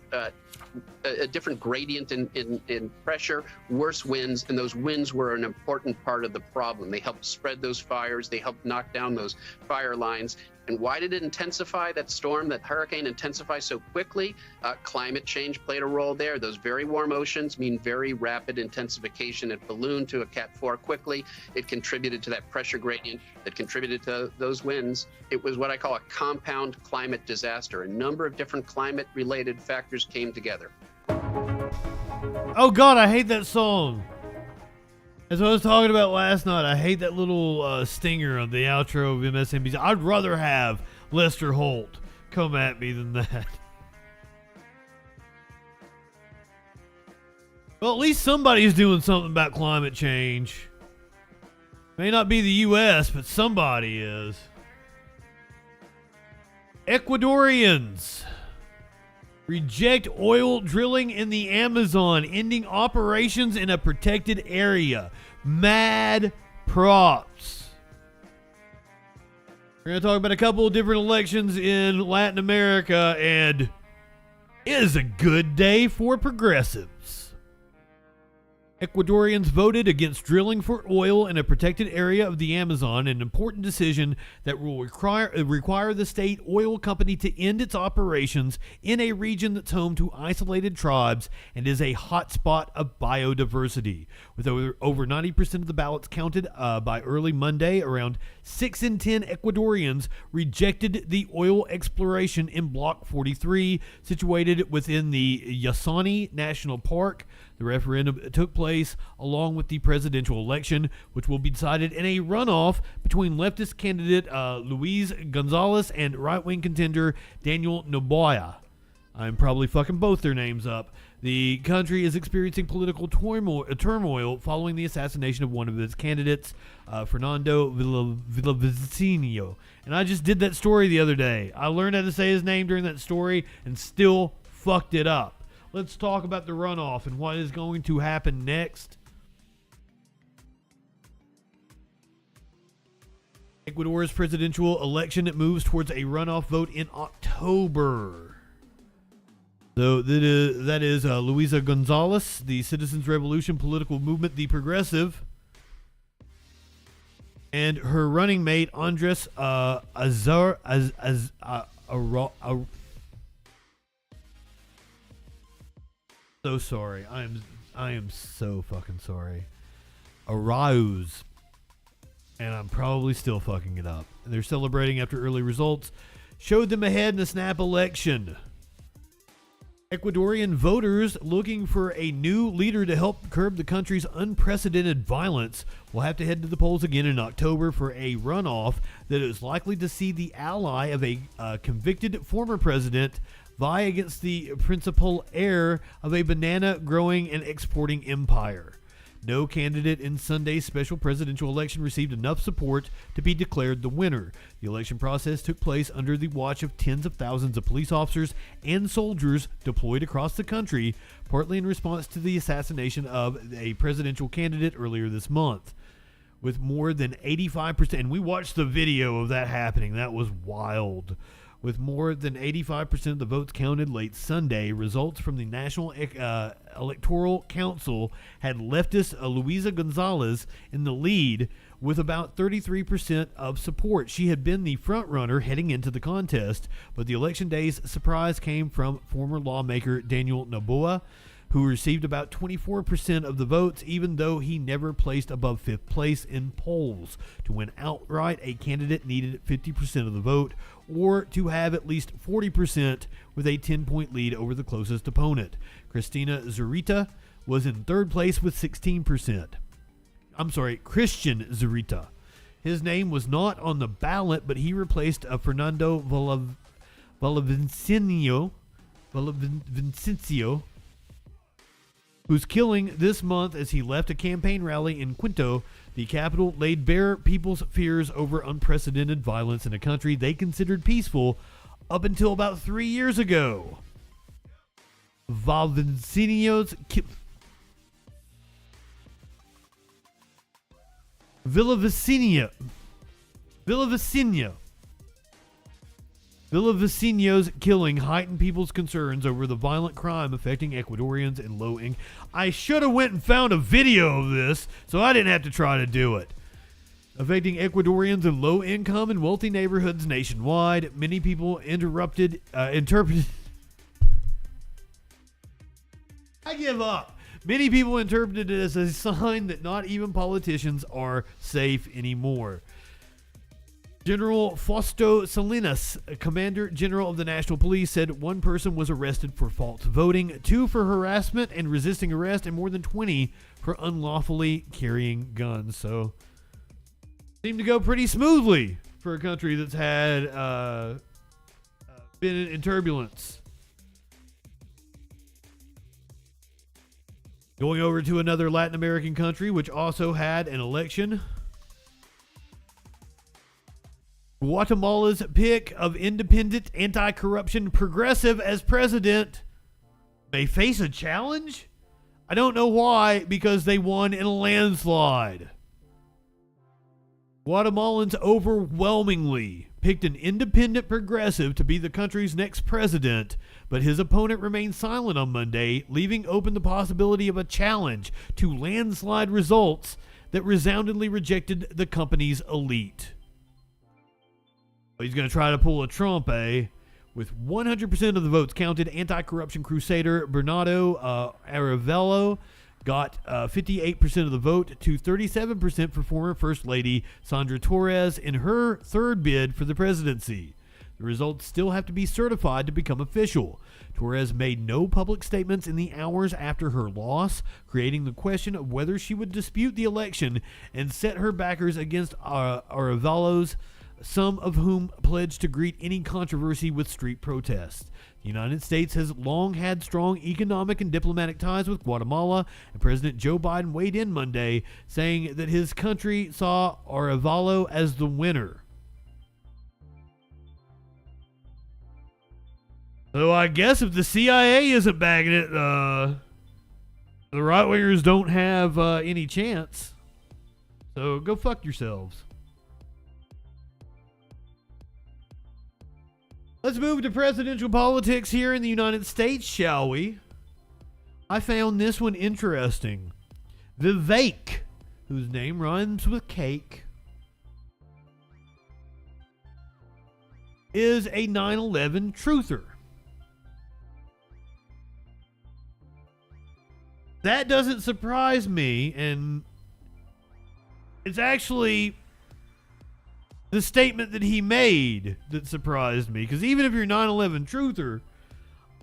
L: gradient in pressure, worse winds, and those winds were an important part of the problem. They helped spread those fires, they helped knock down those fire lines. And why did it intensify, that storm, that hurricane intensify so quickly? Climate change played a role there. Those very warm oceans mean very rapid intensification. It ballooned to a Cat 4 quickly. It contributed to that pressure gradient that contributed to those winds. It was what I call a compound climate disaster. A number of different climate-related factors came together.
B: Oh God, I hate that song. As I was talking about last night, I hate that little stinger on the outro of MSNBC. I'd rather have Lester Holt come at me than that. Well, at least somebody's doing something about climate change. May not be the U.S., but somebody is. Ecuadorians reject oil drilling in the Amazon, ending operations in a protected area. Mad props. We're going to talk about a couple of different elections in Latin America, and it is a good day for progressives. Ecuadorians voted against drilling for oil in a protected area of the Amazon, an important decision that will require the state oil company to end its operations in a region that's home to isolated tribes and is a hotspot of biodiversity. With over 90% of the ballots counted by early Monday, around 6 in 10 Ecuadorians rejected the oil exploration in Block 43, situated within the Yasani National Park. The referendum took place along with the presidential election, which will be decided in a runoff between leftist candidate Luis Gonzalez and right-wing contender Daniel Noboa. I'm probably fucking both their names up. The country is experiencing political turmoil following the assassination of one of its candidates, Fernando Villavicencio. And I just did that story the other day. I learned how to say his name during that story and still fucked it up. Let's talk about the runoff and what is going to happen next. Ecuador's presidential election moves towards a runoff vote in October. So that is Luisa Gonzalez, the Citizens Revolution political movement, the Progressive, and her running mate Andres So sorry. I am so fucking sorry. Arauz. And I'm probably still fucking it up. And they're celebrating after early results showed them ahead in a snap election. Ecuadorian voters looking for a new leader to help curb the country's unprecedented violence will have to head to the polls again in October for a runoff that is likely to see the ally of a convicted former president vie against the principal heir of a banana growing and exporting empire. No candidate in Sunday's special presidential election received enough support to be declared the winner. The election process took place under the watch of tens of thousands of police officers and soldiers deployed across the country, partly in response to the assassination of a presidential candidate earlier this month. With more than 85%, and we watched the video of that happening, that was wild. With more than 85% of the votes counted late Sunday, results from the National Electoral Council had leftist Luisa Gonzalez in the lead with about 33% of support. She had been the front runner heading into the contest, but the election day's surprise came from former lawmaker Daniel Noboa, who received about 24% of the votes, even though he never placed above fifth place in polls. To win outright, a candidate needed 50% of the vote, or to have at least 40% with a 10-point lead over the closest opponent. Christina Zurita was in third place with 16%. I'm sorry, Christian Zurita. His name was not on the ballot, but he replaced Fernando Villavicencio, whose killing this month as he left a campaign rally in Quito, the capital, laid bare people's fears over unprecedented violence in a country they considered peaceful up until about 3 years ago. Villavicenio's killing heightened people's concerns over the violent crime affecting Ecuadorians in low income. I should have went and found a video of this, so I didn't have to try to do it. Affecting Ecuadorians in low income and wealthy neighborhoods nationwide. Many people interpreted. I give up. Many people interpreted it as a sign that not even politicians are safe anymore. General Fausto Salinas, Commander General of the National Police, said one person was arrested for false voting, 2 for harassment and resisting arrest, and more than 20 for unlawfully carrying guns. So, seemed to go pretty smoothly for a country that's had been in turbulence. Going over to another Latin American country, which also had an election. Guatemala's pick of independent, anti-corruption progressive as president may face a challenge? I don't know why, because they won in a landslide. Guatemalans overwhelmingly picked an independent progressive to be the country's next president, but his opponent remained silent on Monday, leaving open the possibility of a challenge to landslide results that resoundingly rejected the company's elite. He's going to try to pull a Trump, eh? With 100% of the votes counted, anti-corruption crusader Bernardo Arevalo got 58% of the vote to 37% for former First Lady Sandra Torres in her third bid for the presidency. The results still have to be certified to become official. Torres made no public statements in the hours after her loss, creating the question of whether she would dispute the election and set her backers against Arevalo's, some of whom pledged to greet any controversy with street protests. The United States has long had strong economic and diplomatic ties with Guatemala, and President Joe Biden weighed in Monday, saying that his country saw Arevalo as the winner. So I guess if the CIA isn't bagging it, the right-wingers don't have any chance. So go fuck yourselves. Let's move to presidential politics here in the United States, shall we? I found this one interesting. Vivek, whose name rhymes with cake, is a 9/11 truther. That doesn't surprise me, and it's actually the statement that he made that surprised me. Because even if you're 9/11 truther,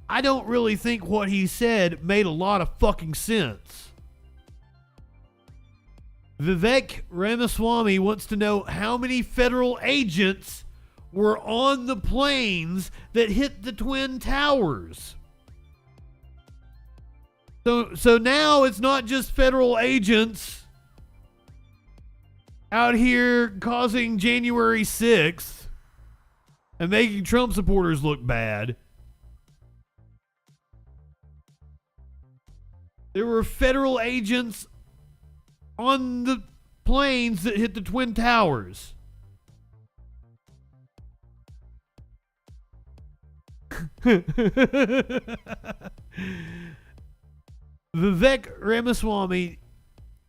B: I don't really think what he said made a lot of fucking sense. Vivek Ramaswamy wants to know how many federal agents were on the planes that hit the Twin Towers. So now it's not just federal agents out here causing January 6th and making Trump supporters look bad. There were federal agents on the planes that hit the Twin Towers. Vivek Ramaswamy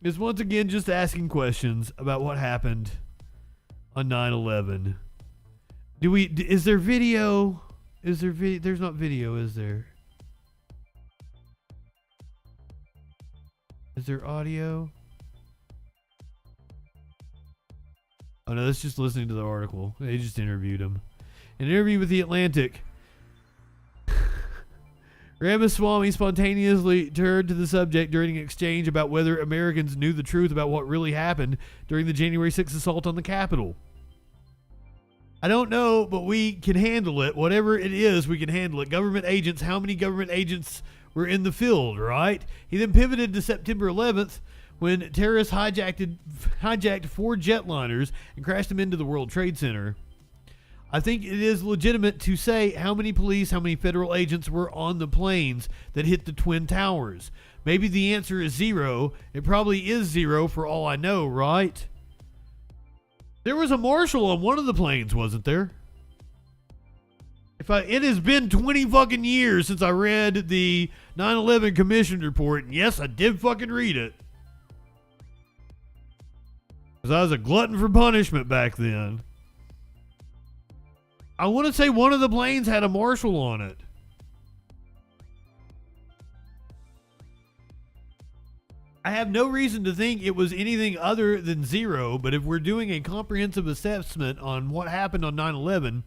B: is once again just asking questions about what happened on 9/11. Is there video? There's not video, is there? Is there audio? Oh no, that's just listening to the article. They just interviewed him. In an interview with The Atlantic, Ramaswamy spontaneously turned to the subject during an exchange about whether Americans knew the truth about what really happened during the January 6th assault on the Capitol. I don't know, but we can handle it. Whatever it is, we can handle it. Government agents, how many government agents were in the field, right? He then pivoted to September 11th when terrorists hijacked 4 jetliners and crashed them into the World Trade Center. I think it is legitimate to say how many police, how many federal agents were on the planes that hit the Twin Towers. Maybe the answer is 0. It probably is 0 for all I know, right? There was a marshal on one of the planes, wasn't there? It has been 20 fucking years since I read the 9/11 Commission report, and yes, I did fucking read it. Because I was a glutton for punishment back then. I want to say one of the planes had a marshal on it. I have no reason to think it was anything other than zero, but if we're doing a comprehensive assessment on what happened on 9/11,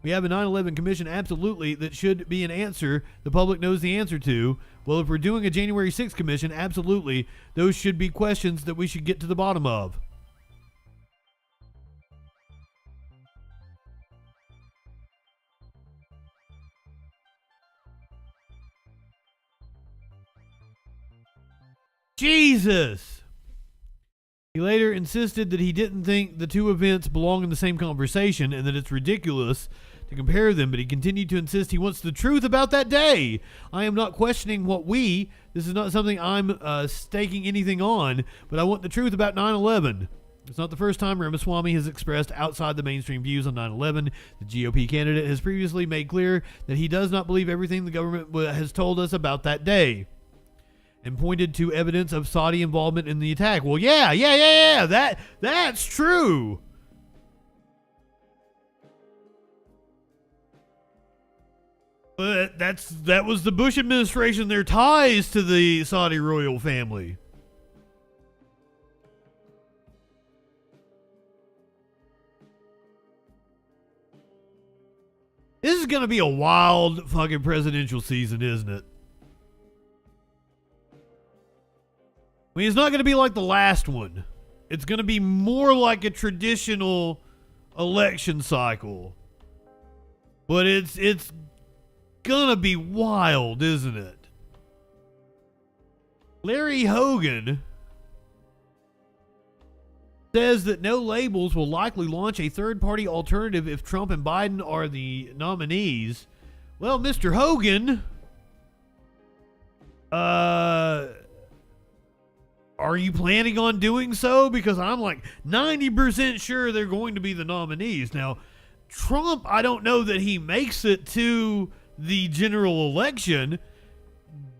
B: we have a 9/11 commission, absolutely, that should be an answer the public knows the answer to. Well, if we're doing a January 6th commission, absolutely, those should be questions that we should get to the bottom of. Jesus! He later insisted that he didn't think the two events belong in the same conversation and that it's ridiculous to compare them, but he continued to insist he wants the truth about that day. I am not questioning this is not something I'm staking anything on, but I want the truth about 9/11. It's not the first time Ramaswamy has expressed outside the mainstream views on 9/11. The GOP candidate has previously made clear that he does not believe everything the government has told us about that day, and pointed to evidence of Saudi involvement in the attack. Well, yeah. That's true. But that was the Bush administration, their ties to the Saudi royal family. This is going to be a wild fucking presidential season, isn't it? I mean, it's not going to be like the last one. It's going to be more like a traditional election cycle. But it's going to be wild, isn't it? Larry Hogan says that No Labels will likely launch a third-party alternative if Trump and Biden are the nominees. Well, Mr. Hogan, are you planning on doing so? Because I'm like 90% sure they're going to be the nominees. Now, Trump, I don't know that he makes it to the general election,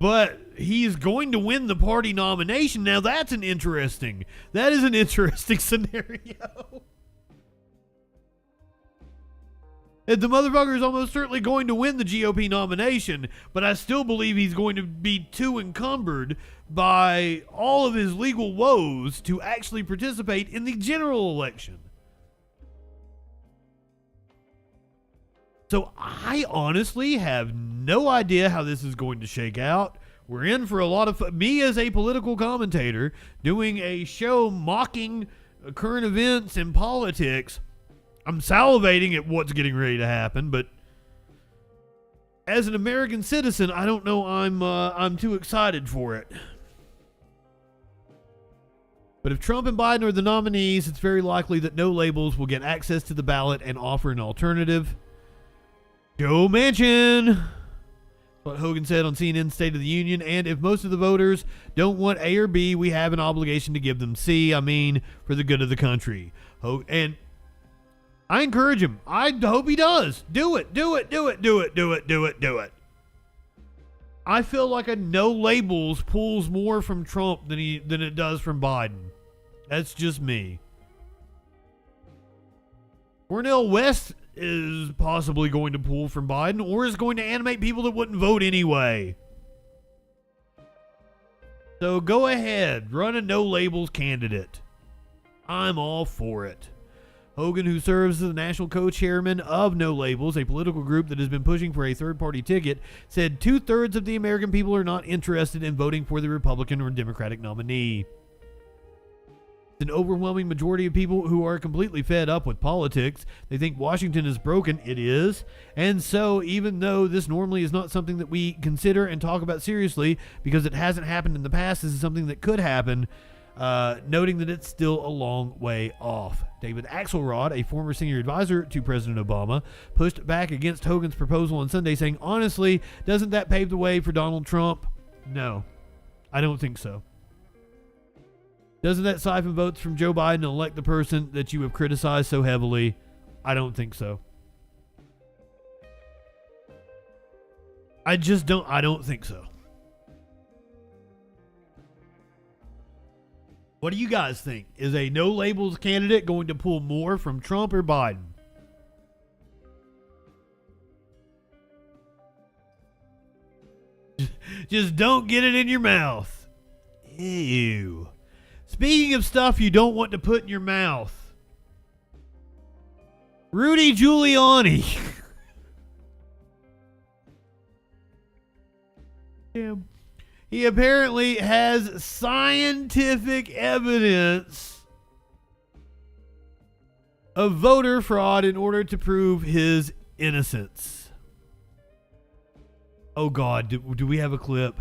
B: but he's going to win the party nomination. Now, that is an interesting scenario. And the motherfucker is almost certainly going to win the GOP nomination, but I still believe he's going to be too encumbered by all of his legal woes to actually participate in the general election. So I honestly have no idea how this is going to shake out. We're in for a lot of me as a political commentator doing a show mocking current events and politics. I'm salivating at what's getting ready to happen, but as an American citizen, I don't know I'm too excited for it. But if Trump and Biden are the nominees, it's very likely that No Labels will get access to the ballot and offer an alternative. Joe Manchin, what Hogan said on CNN's State of the Union, and if most of the voters don't want A or B, we have an obligation to give them C. I mean, for the good of the country. And I encourage him. I hope he does. Do it. I feel like a No Labels pulls more from Trump than it does from Biden. That's just me. Cornel West is possibly going to pull from Biden, or is going to animate people that wouldn't vote anyway. So go ahead, run a No Labels candidate. I'm all for it. Hogan, who serves as the national co-chairman of No Labels, a political group that has been pushing for a third-party ticket, said 2/3 of the American people are not interested in voting for the Republican or Democratic nominee. An overwhelming majority of people who are completely fed up with politics. They think Washington is broken. It is. And so, even though this normally is not something that we consider and talk about seriously because it hasn't happened in the past, this is something that could happen, noting that it's still a long way off. David Axelrod, a former senior advisor to President Obama, pushed back against Hogan's proposal on Sunday, saying, honestly, doesn't that pave the way for Donald Trump? No, I don't think so. Doesn't that siphon votes from Joe Biden and elect the person that you have criticized so heavily? I don't think so. I don't think so. What do you guys think? Is a no labels candidate going to pull more from Trump or Biden? Just don't get it in your mouth. Ew. Speaking of stuff you don't want to put in your mouth, Rudy Giuliani. Damn. He apparently has scientific evidence of voter fraud in order to prove his innocence. Oh, God. Do we have a clip?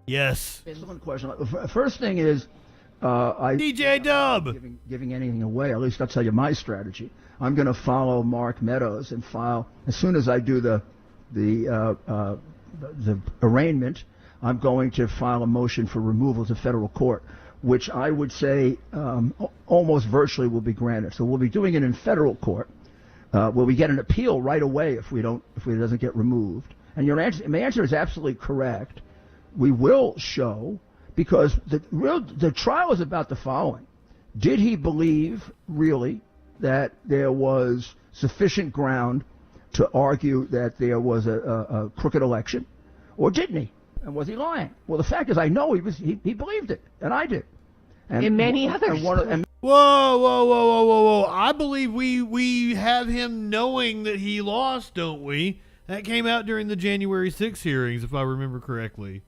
B: Yes.
D: One question. First thing is,
B: DJ Dub.
D: Giving anything away. At least I'll tell you my strategy. I'm going to follow Mark Meadows and file as soon as I do the arraignment. I'm going to file a motion for removal to federal court, which I would say almost virtually will be granted. So we'll be doing it in federal court, where we get an appeal right away if it doesn't get removed. And my answer is absolutely correct. We will show, because the trial is about the following. Did he believe, really, that there was sufficient ground to argue that there was a crooked election, or didn't he? And was he lying? Well, the fact is, I know he believed it, and I did. And many others.
B: Whoa. I believe we have him knowing that he lost, don't we? That came out during the January 6th hearings, if I remember correctly.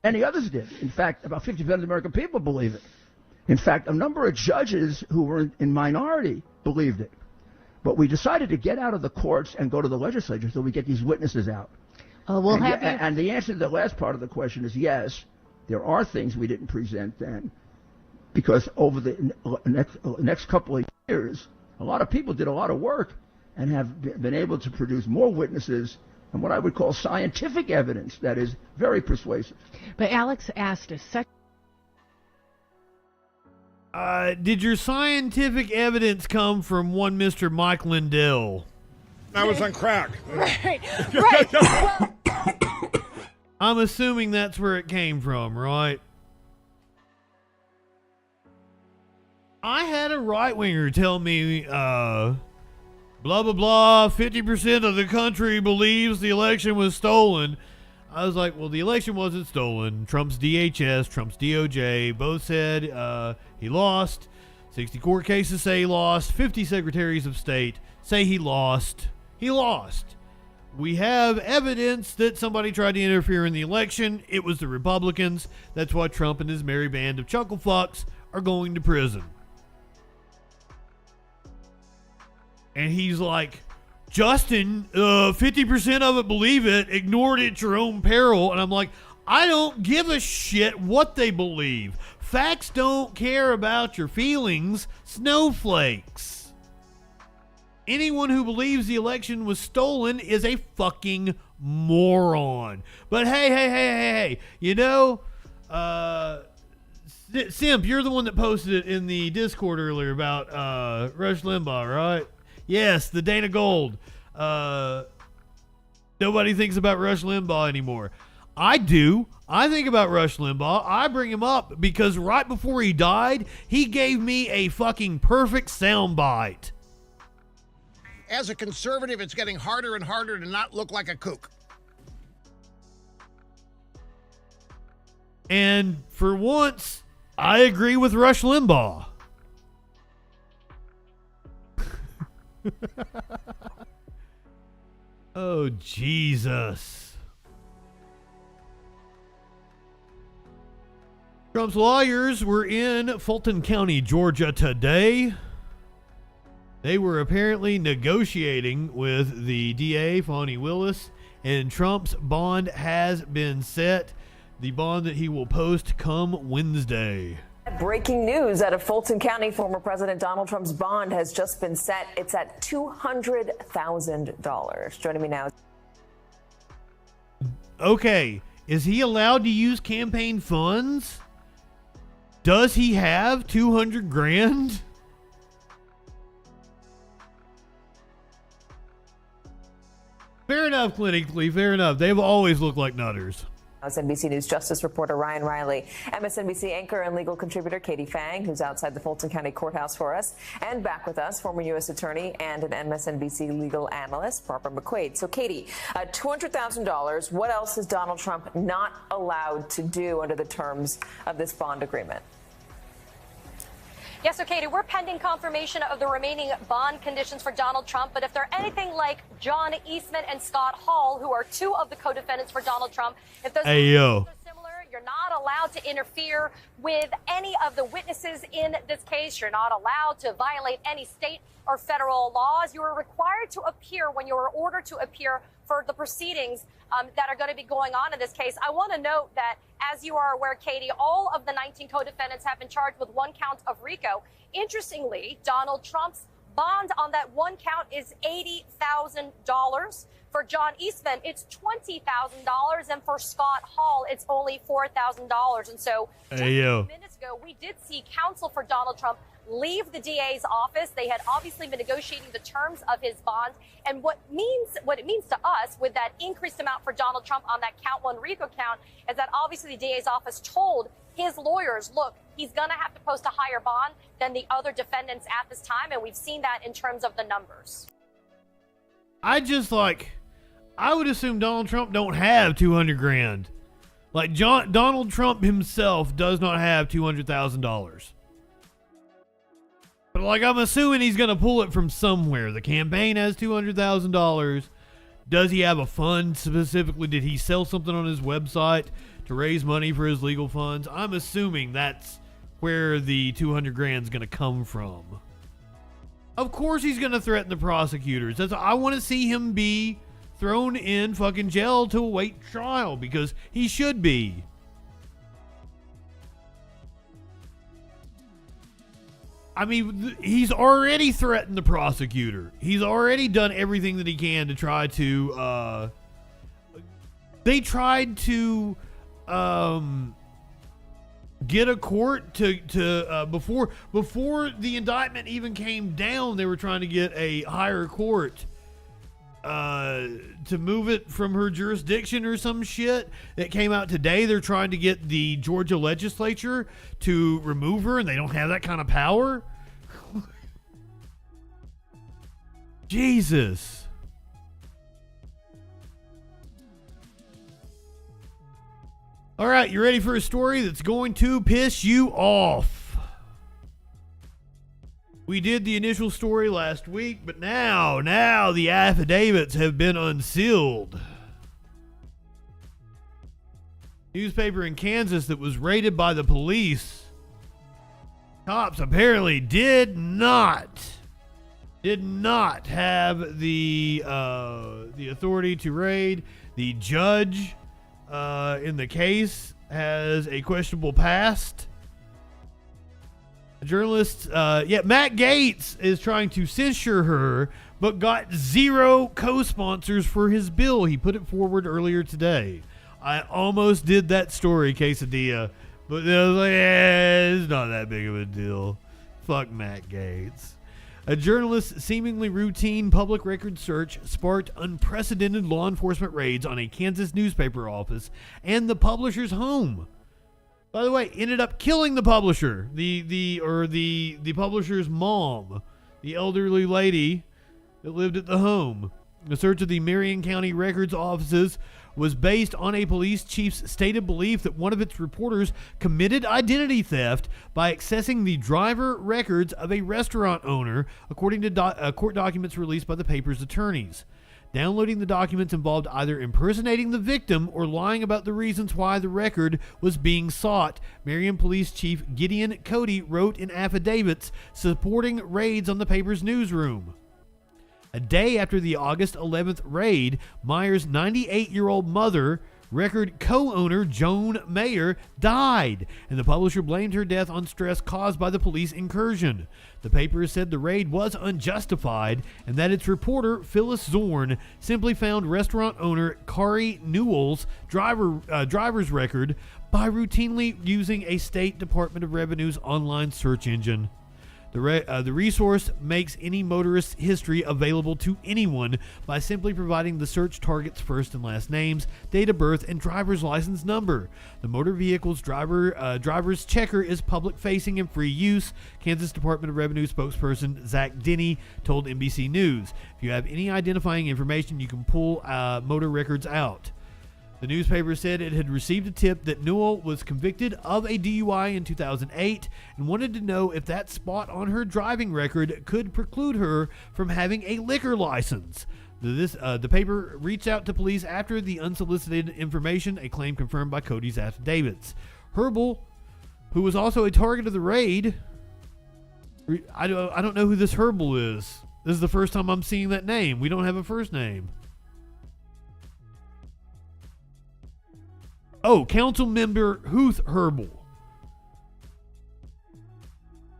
D: Many others did. In fact, about 50% of the American people believe it. In fact, a number of judges who were in minority believed it. But we decided to get out of the courts and go to the legislature so we get these witnesses out. And the answer to the last part of the question is yes, there are things we didn't present then, because over the next couple of years, a lot of people did a lot of work and have been able to produce more witnesses and what I would call scientific evidence that is very persuasive.
M: But Alex asked us such.
B: Did your scientific evidence come from one Mr. Mike Lindell?
N: I was on crack.
M: Right.
B: Well, I'm assuming that's where it came from, right? I had a right-winger tell me, blah, blah, blah, 50% of the country believes the election was stolen. I was like, well, the election wasn't stolen. Trump's DHS, Trump's DOJ, both said he lost. 60 court cases say he lost. 50 secretaries of state say he lost. He lost. We have evidence that somebody tried to interfere in the election. It was the Republicans. That's why Trump and his merry band of chuckle fucks are going to prison. And he's like, Justin, 50% of it believe it, ignored it at your own peril. And I'm like, I don't give a shit what they believe. Facts don't care about your feelings. Snowflakes. Anyone who believes the election was stolen is a fucking moron. But hey, you know, Simp, you're the one that posted it in the Discord earlier about Rush Limbaugh, right? Yes, the Dana Gold. Nobody thinks about Rush Limbaugh anymore. I do. I think about Rush Limbaugh. I bring him up because right before he died, he gave me a fucking perfect soundbite.
N: As a conservative, it's getting harder and harder to not look like a kook.
B: And for once, I agree with Rush Limbaugh. Oh, Jesus. Trump's lawyers were in Fulton County, Georgia today. They were apparently negotiating with the DA, Fani Willis, and Trump's bond has been set. The bond that he will post come Wednesday.
O: Breaking news out of Fulton County, former President Donald Trump's bond has just been set. It's at $200,000. Joining me now.
B: okay, is he allowed to use campaign funds? Does he have 200 grand? Fair enough, clinically, fair enough. They've always looked like nutters.
O: NBC News Justice reporter Ryan Riley, MSNBC anchor and legal contributor Katie Fang, who's outside the Fulton County Courthouse for us, and back with us, former U.S. attorney and an MSNBC legal analyst, Barbara McQuaid. So, Katie, $200,000, what else is Donald Trump not allowed to do under the terms of this bond agreement?
P: Yes, so Katie, we're pending confirmation of the remaining bond conditions for Donald Trump. But if they're anything like John Eastman and Scott Hall, who are two of the co-defendants for Donald Trump, if those are similar, you're not allowed to interfere with any of the witnesses in this case. You're not allowed to violate any state or federal laws. You are required to appear when you are ordered to appear for the proceedings that are going to be going on in this case. I want to note that, as you are aware, Katie, all of the 19 co-defendants have been charged with one count of RICO. Interestingly, Donald Trump's bond on that one count is $80,000. For John Eastman, it's $20,000, and for Scott Hall, it's only $4,000. And so, just a few minutes ago, we did see counsel for Donald Trump leave the DA's office. They had obviously been negotiating the terms of his bond, and what it means to us with that increased amount for Donald Trump on that count one RICO count is that obviously the DA's office told his lawyers, look, he's going to have to post a higher bond than the other defendants at this time, and we've seen that in terms of the numbers.
B: I would assume Donald Trump don't have 200 grand. Like Donald Trump himself does not have $200,000. But I'm assuming he's going to pull it from somewhere. The campaign has $200,000. Does he have a fund specifically? Did he sell something on his website to raise money for his legal funds? I'm assuming that's where the 200 grand is going to come from. Of course he's going to threaten the prosecutors. I want to see him be thrown in fucking jail to await trial, because he should be. I mean, he's already threatened the prosecutor. He's already done everything that he can to try to, they tried to, get a court to before the indictment even came down, they were trying to get a higher court to move it from her jurisdiction or some shit that came out today. They're trying to get the Georgia legislature to remove her, and they don't have that kind of power. Jesus. All right, you ready for a story that's going to piss you off? We did the initial story last week, but now the affidavits have been unsealed. Newspaper in Kansas that was raided by the police. Cops apparently did not have the authority to raid. The judge in the case has a questionable past. Journalist, Matt Gaetz is trying to censure her, but got 0 co-sponsors for his bill. He put it forward earlier today. I almost did that story, Quesadilla, but I was like, it's not that big of a deal. Fuck Matt Gaetz. A journalist's seemingly routine public record search sparked unprecedented law enforcement raids on a Kansas newspaper office and the publisher's home. By the way, ended up killing the publisher, the publisher's mom, the elderly lady that lived at the home. The search of the Marion County Records offices was based on a police chief's stated belief that one of its reporters committed identity theft by accessing the driver records of a restaurant owner, according to court documents released by the paper's attorneys. Downloading the documents involved either impersonating the victim or lying about the reasons why the record was being sought, Marion Police Chief Gideon Cody wrote in affidavits supporting raids on the paper's newsroom. A day after the August 11th raid, Meyer's 98-year-old mother Record co-owner Joan Mayer died, and the publisher blamed her death on stress caused by the police incursion. The paper said the raid was unjustified and that its reporter, Phyllis Zorn, simply found restaurant owner Kari Newell's driver's record by routinely using a State Department of Revenue's online search engine. The resource makes any motorist's history available to anyone by simply providing the search target's first and last names, date of birth, and driver's license number. The motor vehicle's driver's checker is public-facing and free use, Kansas Department of Revenue spokesperson Zach Denny told NBC News. If you have any identifying information, you can pull motor records out. The newspaper said it had received a tip that Newell was convicted of a DUI in 2008 and wanted to know if that spot on her driving record could preclude her from having a liquor license. The paper reached out to police after the unsolicited information, a claim confirmed by Cody's affidavits. Herbal, who was also a target of the raid, I don't know who this Herbal is. This is the first time I'm seeing that name. We don't have a first name. Oh, council member Huth Herbal.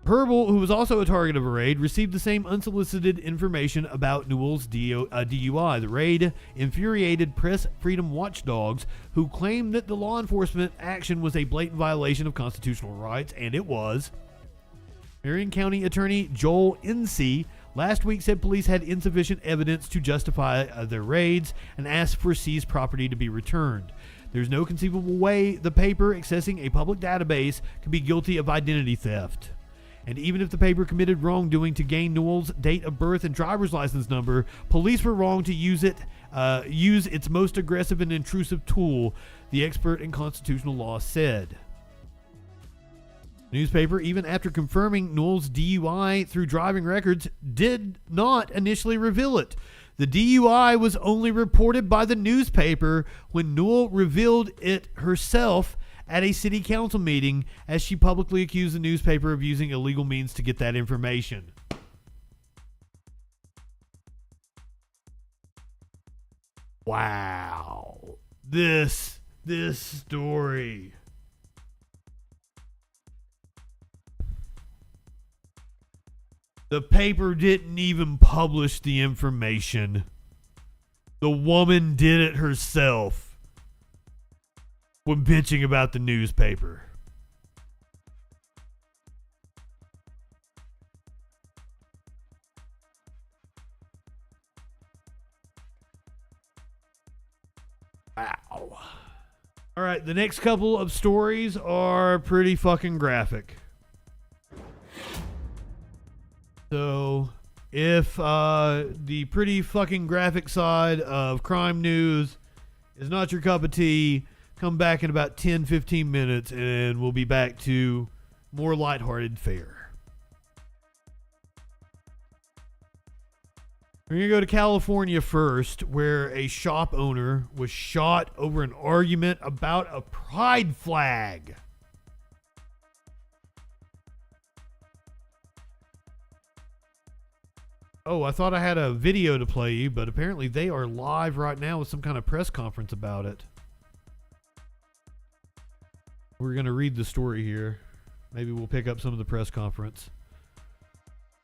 B: Herbal, who was also a target of a raid, received the same unsolicited information about Newell's DUI. The raid infuriated press freedom watchdogs who claimed that the law enforcement action was a blatant violation of constitutional rights, and it was. Marion County Attorney Joel Insee last week said police had insufficient evidence to justify their raids and asked for seized property to be returned. There's no conceivable way the paper accessing a public database could be guilty of identity theft. And even if the paper committed wrongdoing to gain Newell's date of birth and driver's license number, police were wrong to use its most aggressive and intrusive tool, the expert in constitutional law said. Newspaper, even after confirming Newell's DUI through driving records, did not initially reveal it. The DUI was only reported by the newspaper when Newell revealed it herself at a city council meeting, as she publicly accused the newspaper of using illegal means to get that information. Wow. This story. The paper didn't even publish the information. The woman did it herself when bitching about the newspaper. Wow. All right, the next couple of stories are pretty fucking graphic. So, if the pretty fucking graphic side of crime news is not your cup of tea, come back in about 10-15 minutes and we'll be back to more lighthearted fare. We're going to go to California first, where a shop owner was shot over an argument about a pride flag. Oh, I thought I had a video to play you, but apparently they are live right now with some kind of press conference about it. We're going to read the story here. Maybe we'll pick up some of the press conference.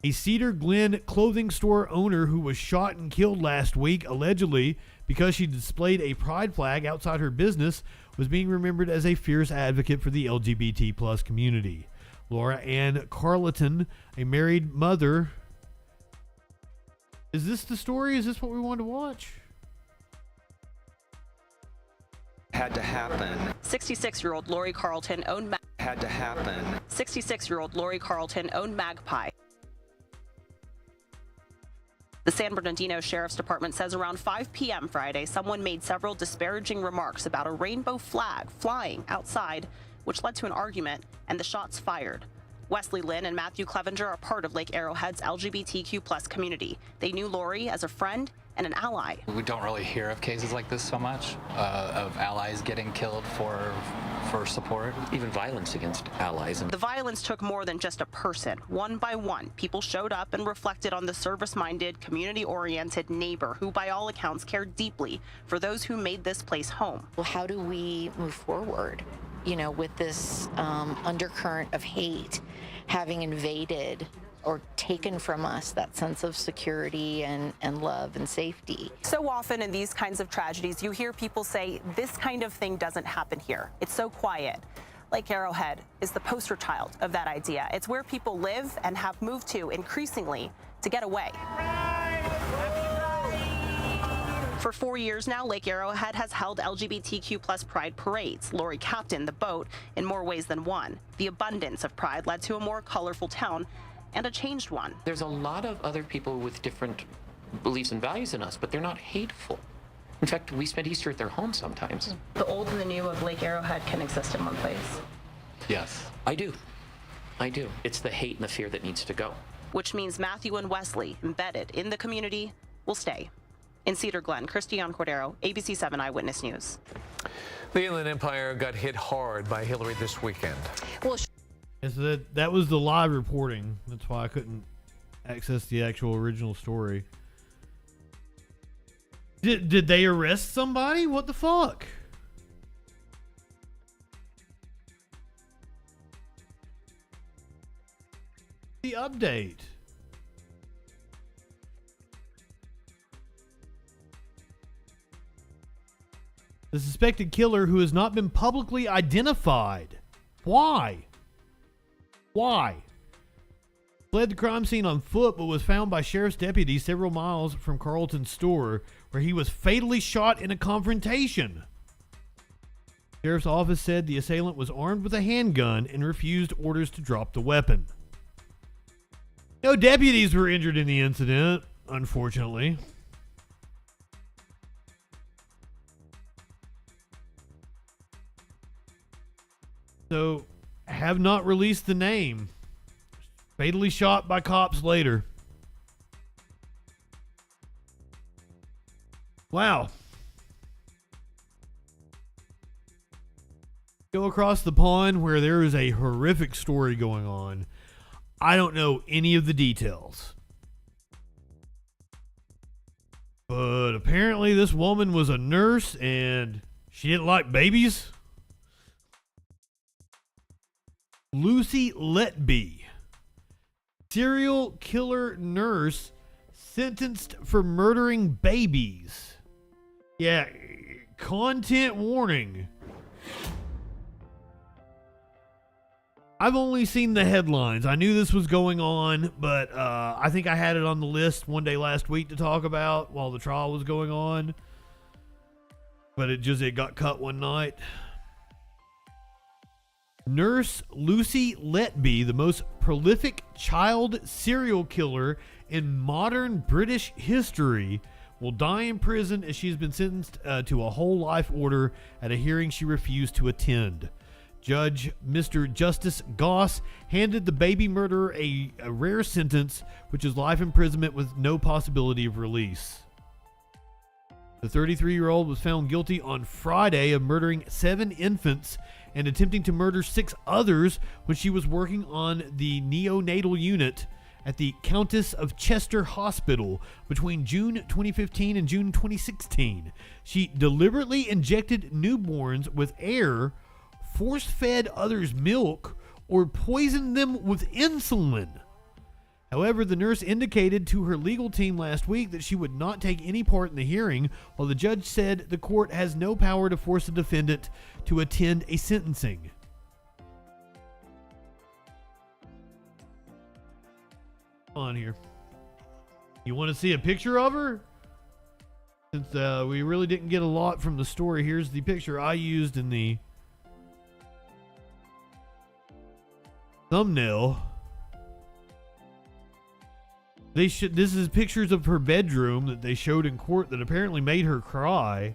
B: A Cedar Glen clothing store owner who was shot and killed last week, allegedly because she displayed a pride flag outside her business, was being remembered as a fierce advocate for the LGBT plus community. Laura Ann Carleton, a married mother... Is this the story? Is this what we wanted to watch?
Q: Had to happen.
R: 66-year-old Lori Carleton owned
Q: Had to happen.
R: 66-year-old Lori Carleton owned Magpie. The San Bernardino Sheriff's Department says around 5 p.m. Friday, someone made several disparaging remarks about a rainbow flag flying outside, which led to an argument and the shots fired. Wesley Lynn and Matthew Clevenger are part of Lake Arrowhead's LGBTQ plus community. They knew Lori as a friend and an ally.
S: We don't really hear of cases like this so much, of allies getting killed for support. Even violence against allies.
R: The violence took more than just a person. One by one, people showed up and reflected on the service-minded, community-oriented neighbor who, by all accounts, cared deeply for those who made this place home.
T: Well, how do we move forward, you know, with this undercurrent of hate having invaded or taken from us that sense of security and love and safety?
R: So often in these kinds of tragedies, you hear people say, this kind of thing doesn't happen here. It's so quiet. Lake Arrowhead is the poster child of that idea. It's where people live and have moved to increasingly to get away. For 4 years now, Lake Arrowhead has held LGBTQ+ pride parades. Lori captained the boat in more ways than one. The abundance of pride led to a more colorful town and a changed one.
U: There's a lot of other people with different beliefs and values than us, but they're not hateful. In fact, we spend Easter at their home sometimes.
R: The old and the new of Lake Arrowhead can exist in one place.
U: Yes. I do. It's the hate and the fear that needs to go.
R: Which means Matthew and Wesley, embedded in the community, will stay. In Cedar Glen, Christiane Cordero, ABC 7 Eyewitness News.
V: The Inland Empire got hit hard by Hillary this weekend.
T: Well,
B: so that was the live reporting. That's why I couldn't access the actual original story. Did they arrest somebody? What the fuck? The update. The suspected killer who has not been publicly identified. Why? Fled the crime scene on foot, but was found by sheriff's deputies several miles from Carlton's store, where he was fatally shot in a confrontation. Sheriff's office said the assailant was armed with a handgun and refused orders to drop the weapon. No deputies were injured in the incident, unfortunately. So, have not released the name. Fatally shot by cops later. Wow. Go across the pond where there is a horrific story going on. I don't know any of the details. But apparently this woman was a nurse and she didn't like babies. Lucy Letby, serial killer nurse sentenced for murdering babies. Yeah, content warning. I've only seen the headlines. I knew this was going on, but I think I had it on the list one day last week to talk about while the trial was going on. But it got cut one night. Nurse Lucy Letby, the most prolific child serial killer in modern British history, will die in prison as she's been sentenced to a whole life order at a hearing she refused to attend. Judge Mr. Justice Goss handed the baby murderer a rare sentence, which is life imprisonment with no possibility of release. The 33-year-old was found guilty on Friday of murdering 7 infants and attempting to murder 6 others when she was working on the neonatal unit at the Countess of Chester Hospital between June 2015 and June 2016. She deliberately injected newborns with air, force-fed others milk, or poisoned them with insulin. However, the nurse indicated to her legal team last week that she would not take any part in the hearing, while the judge said the court has no power to force a defendant to attend a sentencing. On here. You want to see a picture of her? Since we really didn't get a lot from the story, here's the picture I used in the thumbnail. This is pictures of her bedroom that they showed in court that apparently made her cry.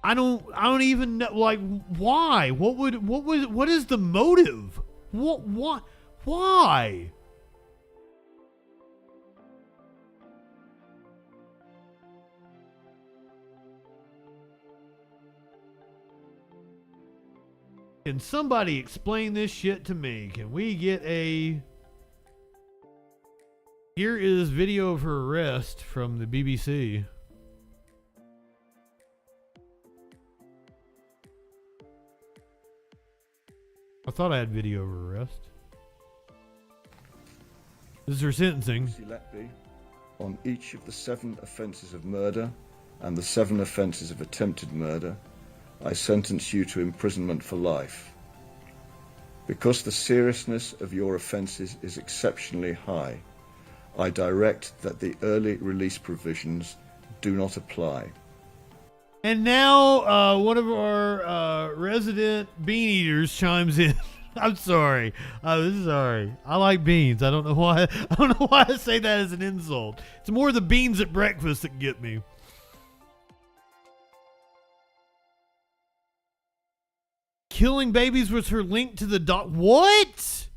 B: I don't even know, like, why? What is the motive? Why? Can somebody explain this shit to me? Can we get a... Here is video of her arrest from the BBC. I thought I had video of her arrest. This is her sentencing.
A: Lucy Letby, on each of the 7 offences of murder and the 7 offences of attempted murder, I sentence you to imprisonment for life. Because the seriousness of your offences is exceptionally high, I direct that the early release provisions do not apply.
B: And now one of our resident bean eaters chimes in. I'm sorry. I'm sorry. I like beans. I don't know why. I don't know why I say that as an insult. It's more the beans at breakfast that get me. Killing babies was her link to the What?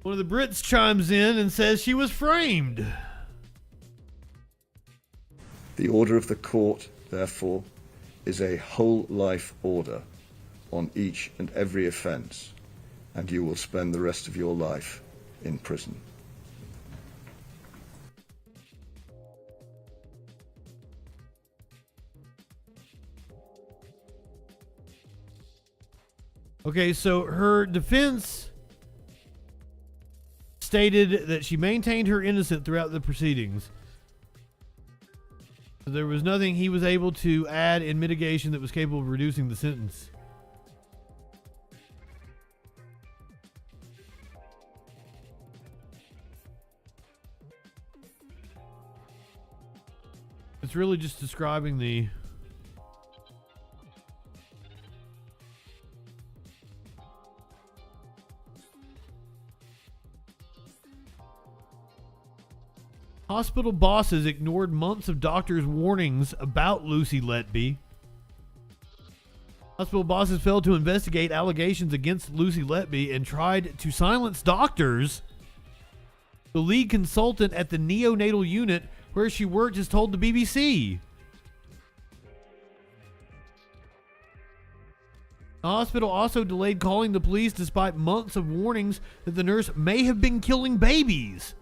B: One of the Brits chimes in and says she was framed.
A: The order of the court, therefore, is a whole life order on each and every offence, and you will spend the rest of your life in prison.
B: Okay, so her defense stated that she maintained her innocence throughout the proceedings. There was nothing he was able to add in mitigation that was capable of reducing the sentence. It's really just describing the... Hospital bosses ignored months of doctors' warnings about Lucy Letby. Hospital bosses failed to investigate allegations against Lucy Letby and tried to silence doctors. The lead consultant at the neonatal unit where she worked has told the BBC. The hospital also delayed calling the police despite months of warnings that the nurse may have been killing babies.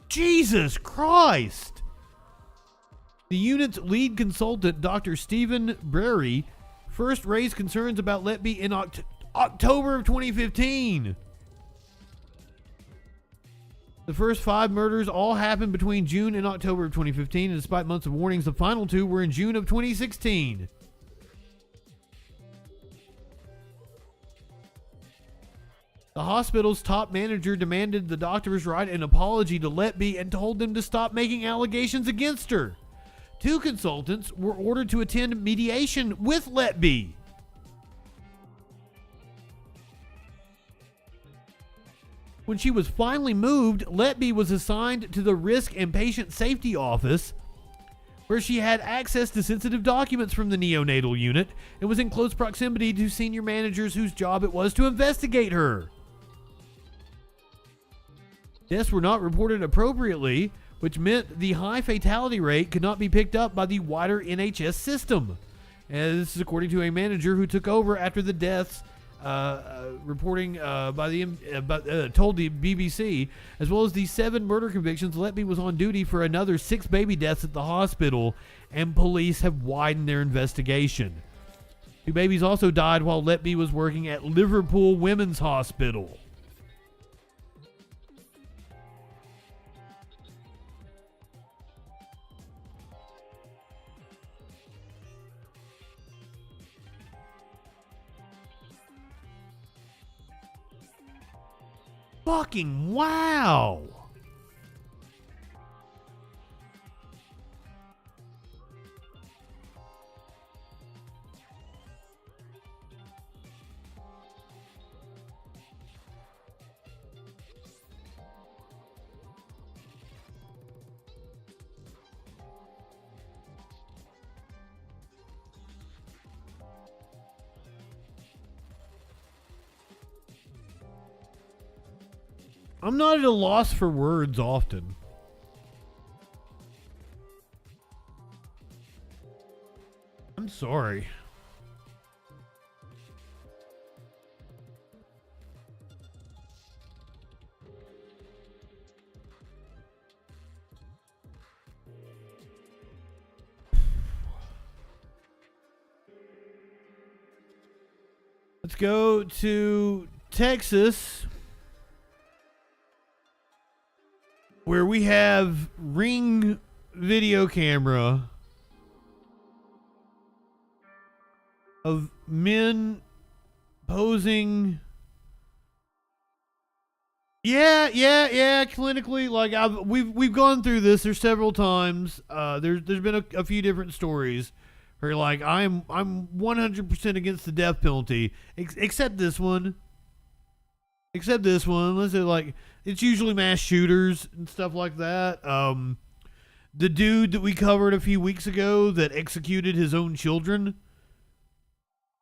B: Jesus Christ! The unit's lead consultant, Dr. Stephen Brary, first raised concerns about Letby in October of 2015. The first 5 murders all happened between June and October of 2015, and despite months of warnings, the final 2 were in June of 2016. The hospital's top manager demanded the doctors write an apology to Letby and told them to stop making allegations against her. 2 consultants were ordered to attend mediation with Letby. When she was finally moved, Letby was assigned to the Risk and Patient Safety Office, where she had access to sensitive documents from the neonatal unit and was in close proximity to senior managers whose job it was to investigate her. Deaths were not reported appropriately, which meant the high fatality rate could not be picked up by the wider NHS system. And this is according to a manager who took over after the deaths, reporting told the BBC, as well as the 7 murder convictions. Letby was on duty for another 6 baby deaths at the hospital, and police have widened their investigation. 2 babies also died while Letby was working at Liverpool Women's Hospital. Fucking wow! I'm not at a loss for words often. sorry. Let's go to Texas, where we have Ring video camera of men posing. Yeah, clinically, like we've gone through this. There's several times. There's been a few different stories where like I'm 100% against the death penalty, except this one. Let's say like it's usually mass shooters and stuff like that. The dude that we covered a few weeks ago that executed his own children.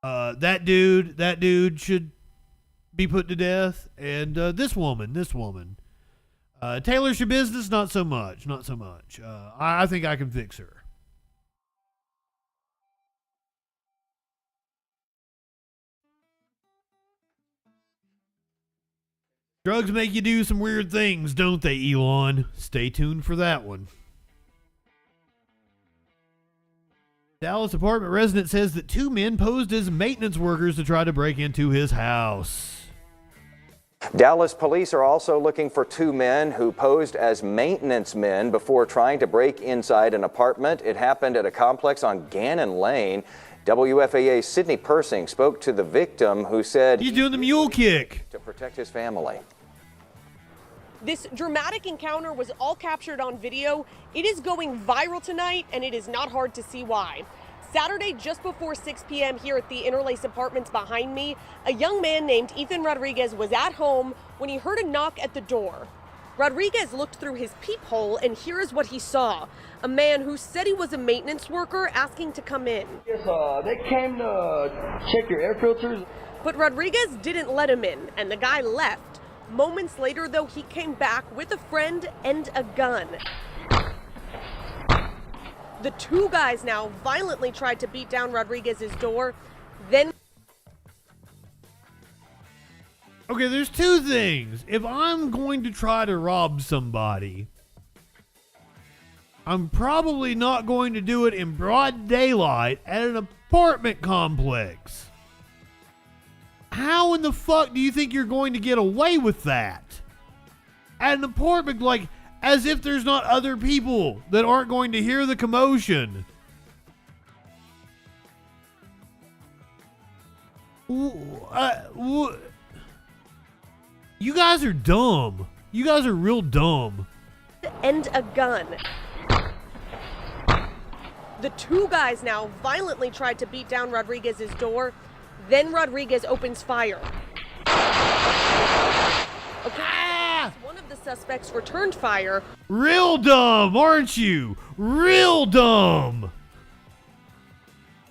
B: That dude should be put to death. And this woman. Taylor's your business, not so much. I think I can fix her. Drugs make you do some weird things, don't they, Elon? Stay tuned for that one. Dallas apartment resident says that 2 men posed as maintenance workers to try to break into his house.
C: Dallas police are also looking for 2 men who posed as maintenance men before trying to break inside an apartment. It happened at a complex on Gannon Lane. WFAA's Sydney Persing spoke to the victim, who said
B: he's doing the mule kick
C: to protect his family.
G: This dramatic encounter was all captured on video. It is going viral tonight, and it is not hard to see why. Saturday, just before 6 p.m. here at the Interlace Apartments behind me, a young man named Ethan Rodriguez was at home when he heard a knock at the door. Rodriguez looked through his peephole, and here is what he saw. A man who said he was a maintenance worker asking to come in.
W: Yes, they came to check your air filters.
G: But Rodriguez didn't let him in, and the guy left. Moments later, though, he came back with a friend and a gun. The 2 guys now violently tried to beat down Rodriguez's door, then...
B: Okay, there's 2 things. If I'm going to try to rob somebody, I'm probably not going to do it in broad daylight at an apartment complex. How in the fuck do you think you're going to get away with that? At an apartment, like, as if there's not other people that aren't going to hear the commotion. You guys are dumb. You guys are real dumb.
G: And a gun. The 2 guys now violently tried to beat down Rodriguez's door. Then Rodriguez opens fire. One of the suspects returned fire.
B: Real dumb, aren't you? Real dumb.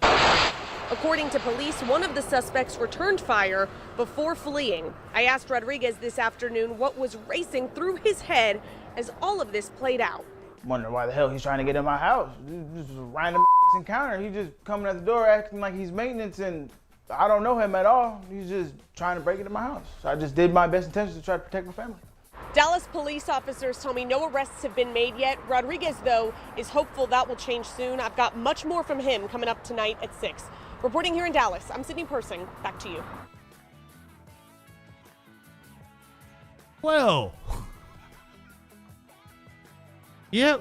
G: According to police, one of the suspects returned fire before fleeing. I asked Rodriguez this afternoon what was racing through his head as all of this played out.
W: Wonder why the hell he's trying to get in my house. This is a random encounter. He's just coming at the door acting like he's maintenance, and I don't know him at all. He's just trying to break into my house. So I just did my best intentions to try to protect my family.
G: Dallas police officers tell me no arrests have been made yet. Rodriguez, though, is hopeful that will change soon. I've got much more from him coming up tonight at 6. Reporting here in Dallas, I'm Sydney Persing. Back to you.
B: Well. Yeah.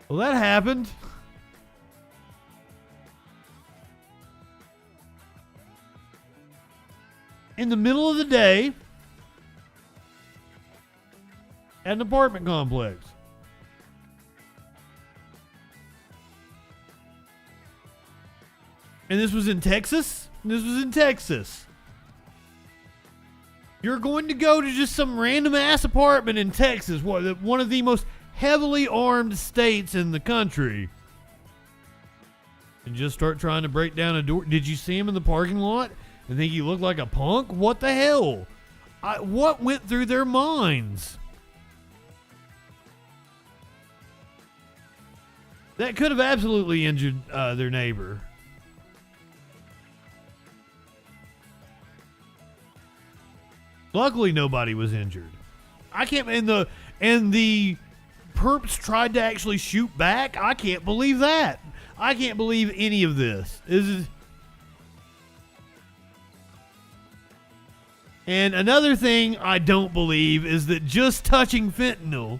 B: Well, that happened. In the middle of the day at an apartment complex. And this was in Texas? You're going to go to just some random ass apartment in Texas, one of the most heavily armed states in the country, and just start trying to break down a door. Did you see him in the parking lot and think he looked like a punk? What the hell? What went through their minds? that could have absolutely injured their neighbor. Luckily, nobody was injured. I can't. And the perps tried to actually shoot back. I can't believe that. I can't believe any of this. And another thing I don't believe is that just touching fentanyl,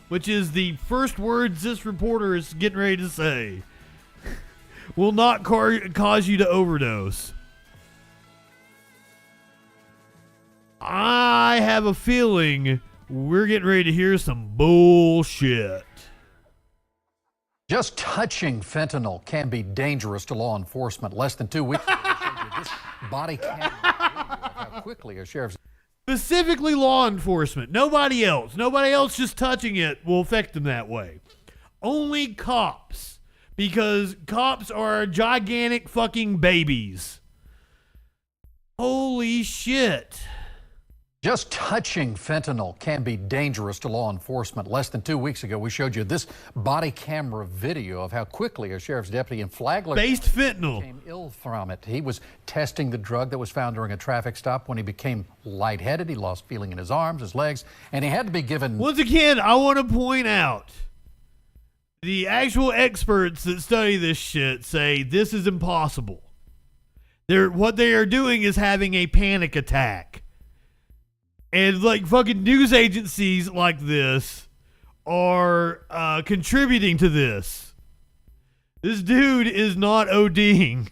B: which is the first words this reporter is getting ready to say, will not cause you to overdose. I have a feeling we're getting ready to hear some bullshit.
H: Just touching fentanyl can be dangerous to law enforcement. Less than 2 weeks ago, this body camera how quickly a sheriff's...
B: Specifically law enforcement. Nobody else. Nobody else just touching it will affect them that way. Only cops. Because cops are gigantic fucking babies. Holy shit.
H: Just touching fentanyl can be dangerous to law enforcement. Less than 2 weeks ago, we showed you this body camera video of how quickly a sheriff's deputy in Flagler
B: faced fentanyl
H: became ill from it. He was testing the drug that was found during a traffic stop when he became lightheaded. He lost feeling in his arms, his legs, and he had to be given...
B: Once again, I want to point out, the actual experts that study this shit say this is impossible. What they are doing is having a panic attack. And like fucking news agencies like this are contributing to this. This dude is not ODing.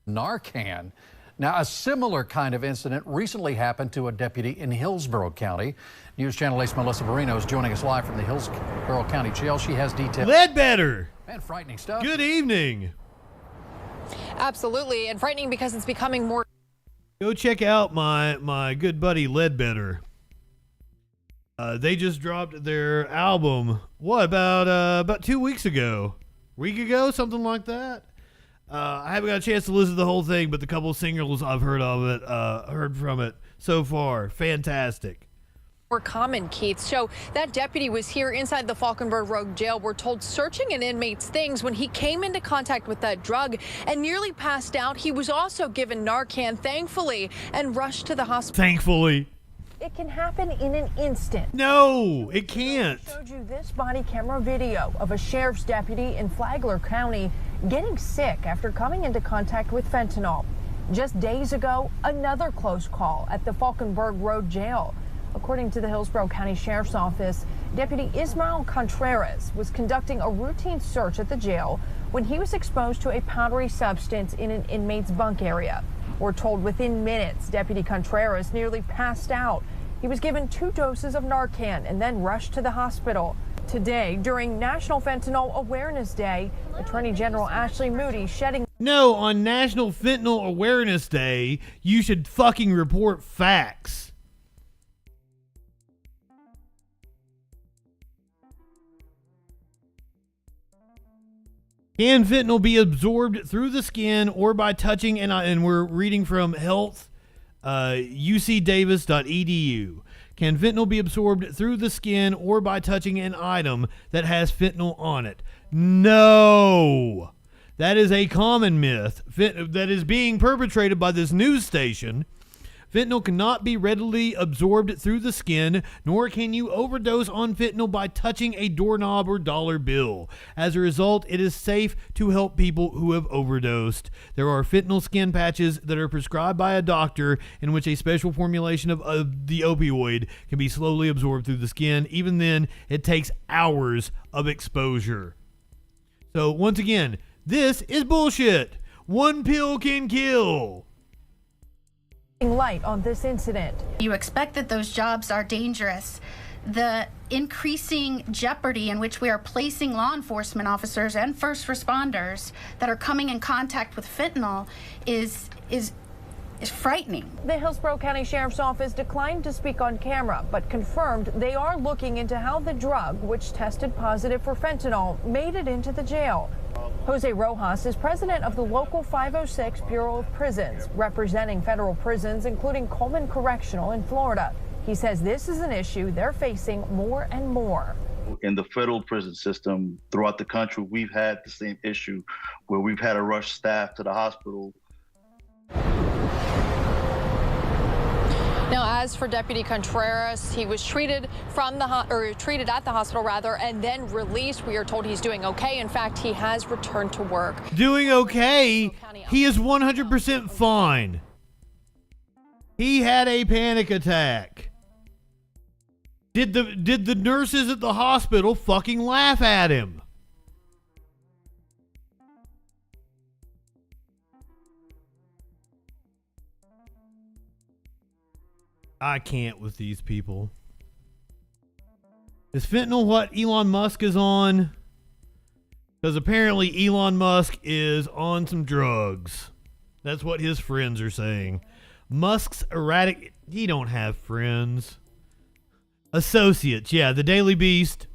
H: Narcan. Now, a similar kind of incident recently happened to a deputy in Hillsborough County. News Channel 8's Melissa Barino is joining us live from the Hillsborough County Jail. She has details.
B: Ledbetter.
H: Man, frightening stuff.
B: Good evening.
I: Absolutely, and frightening because it's becoming more...
B: Go check out my good buddy Ledbetter. They just dropped their album. What about 2 weeks ago? Week ago, something like that. I haven't got a chance to listen to the whole thing, but the couple of singles I've heard from it so far, fantastic.
I: More common, Keith. So that deputy was here inside the Falkenberg Road jail. We're told searching an inmate's things when he came into contact with that drug and nearly passed out. He was also given Narcan, thankfully, and rushed to the hospital.
B: Thankfully.
I: It can happen in an instant.
B: No, it can't.
I: I showed you this body camera video of a sheriff's deputy in Flagler County getting sick after coming into contact with fentanyl. Just days ago, another close call at the Falkenberg Road jail. According to the Hillsborough County Sheriff's Office, Deputy Ismael Contreras was conducting a routine search at the jail when he was exposed to a powdery substance in an inmate's bunk area. We're told within minutes, Deputy Contreras nearly passed out. He was given 2 doses of Narcan and then rushed to the hospital. Today, during National Fentanyl Awareness Day, Attorney General Ashley Moody shedding...
B: No, on National Fentanyl Awareness Day, you should fucking report facts. Can fentanyl be absorbed through the skin or by touching, and we're reading from health, ucdavis.edu. Can fentanyl be absorbed through the skin or by touching an item that has fentanyl on it? No. That is a common myth that is being perpetrated by this news station. Fentanyl cannot be readily absorbed through the skin, nor can you overdose on fentanyl by touching a doorknob or dollar bill. As a result, it is safe to help people who have overdosed. There are fentanyl skin patches that are prescribed by a doctor in which a special formulation of the opioid can be slowly absorbed through the skin. Even then, it takes hours of exposure. So, once again, this is bullshit. One pill can kill.
I: Light on this incident.
J: You expect that those jobs are dangerous. The increasing jeopardy in which we are placing law enforcement officers and first responders that are coming in contact with fentanyl is frightening.
I: The Hillsborough County Sheriff's Office declined to speak on camera, but confirmed they are looking into how the drug, which tested positive for fentanyl, made it into the jail. Jose Rojas is president of the local 506 Bureau of Prisons, representing federal prisons, including Coleman Correctional in Florida. He says this is an issue they're facing more and more.
E: in the federal prison system throughout the country, we've had the same issue where we've had to rush staff to the hospital.
I: Now, as for Deputy Contreras, he was treated treated at the hospital rather, and then released. We are told he's doing okay. In fact, he has returned to work.
B: Doing okay? He is 100% fine. He had a panic attack. Did the nurses at the hospital fucking laugh at him? I can't with these people. Is fentanyl what Elon Musk is on? Because apparently Elon Musk is on some drugs. That's what his friends are saying. Musk's erratic... He don't have friends. Associates, yeah, the Daily Beast.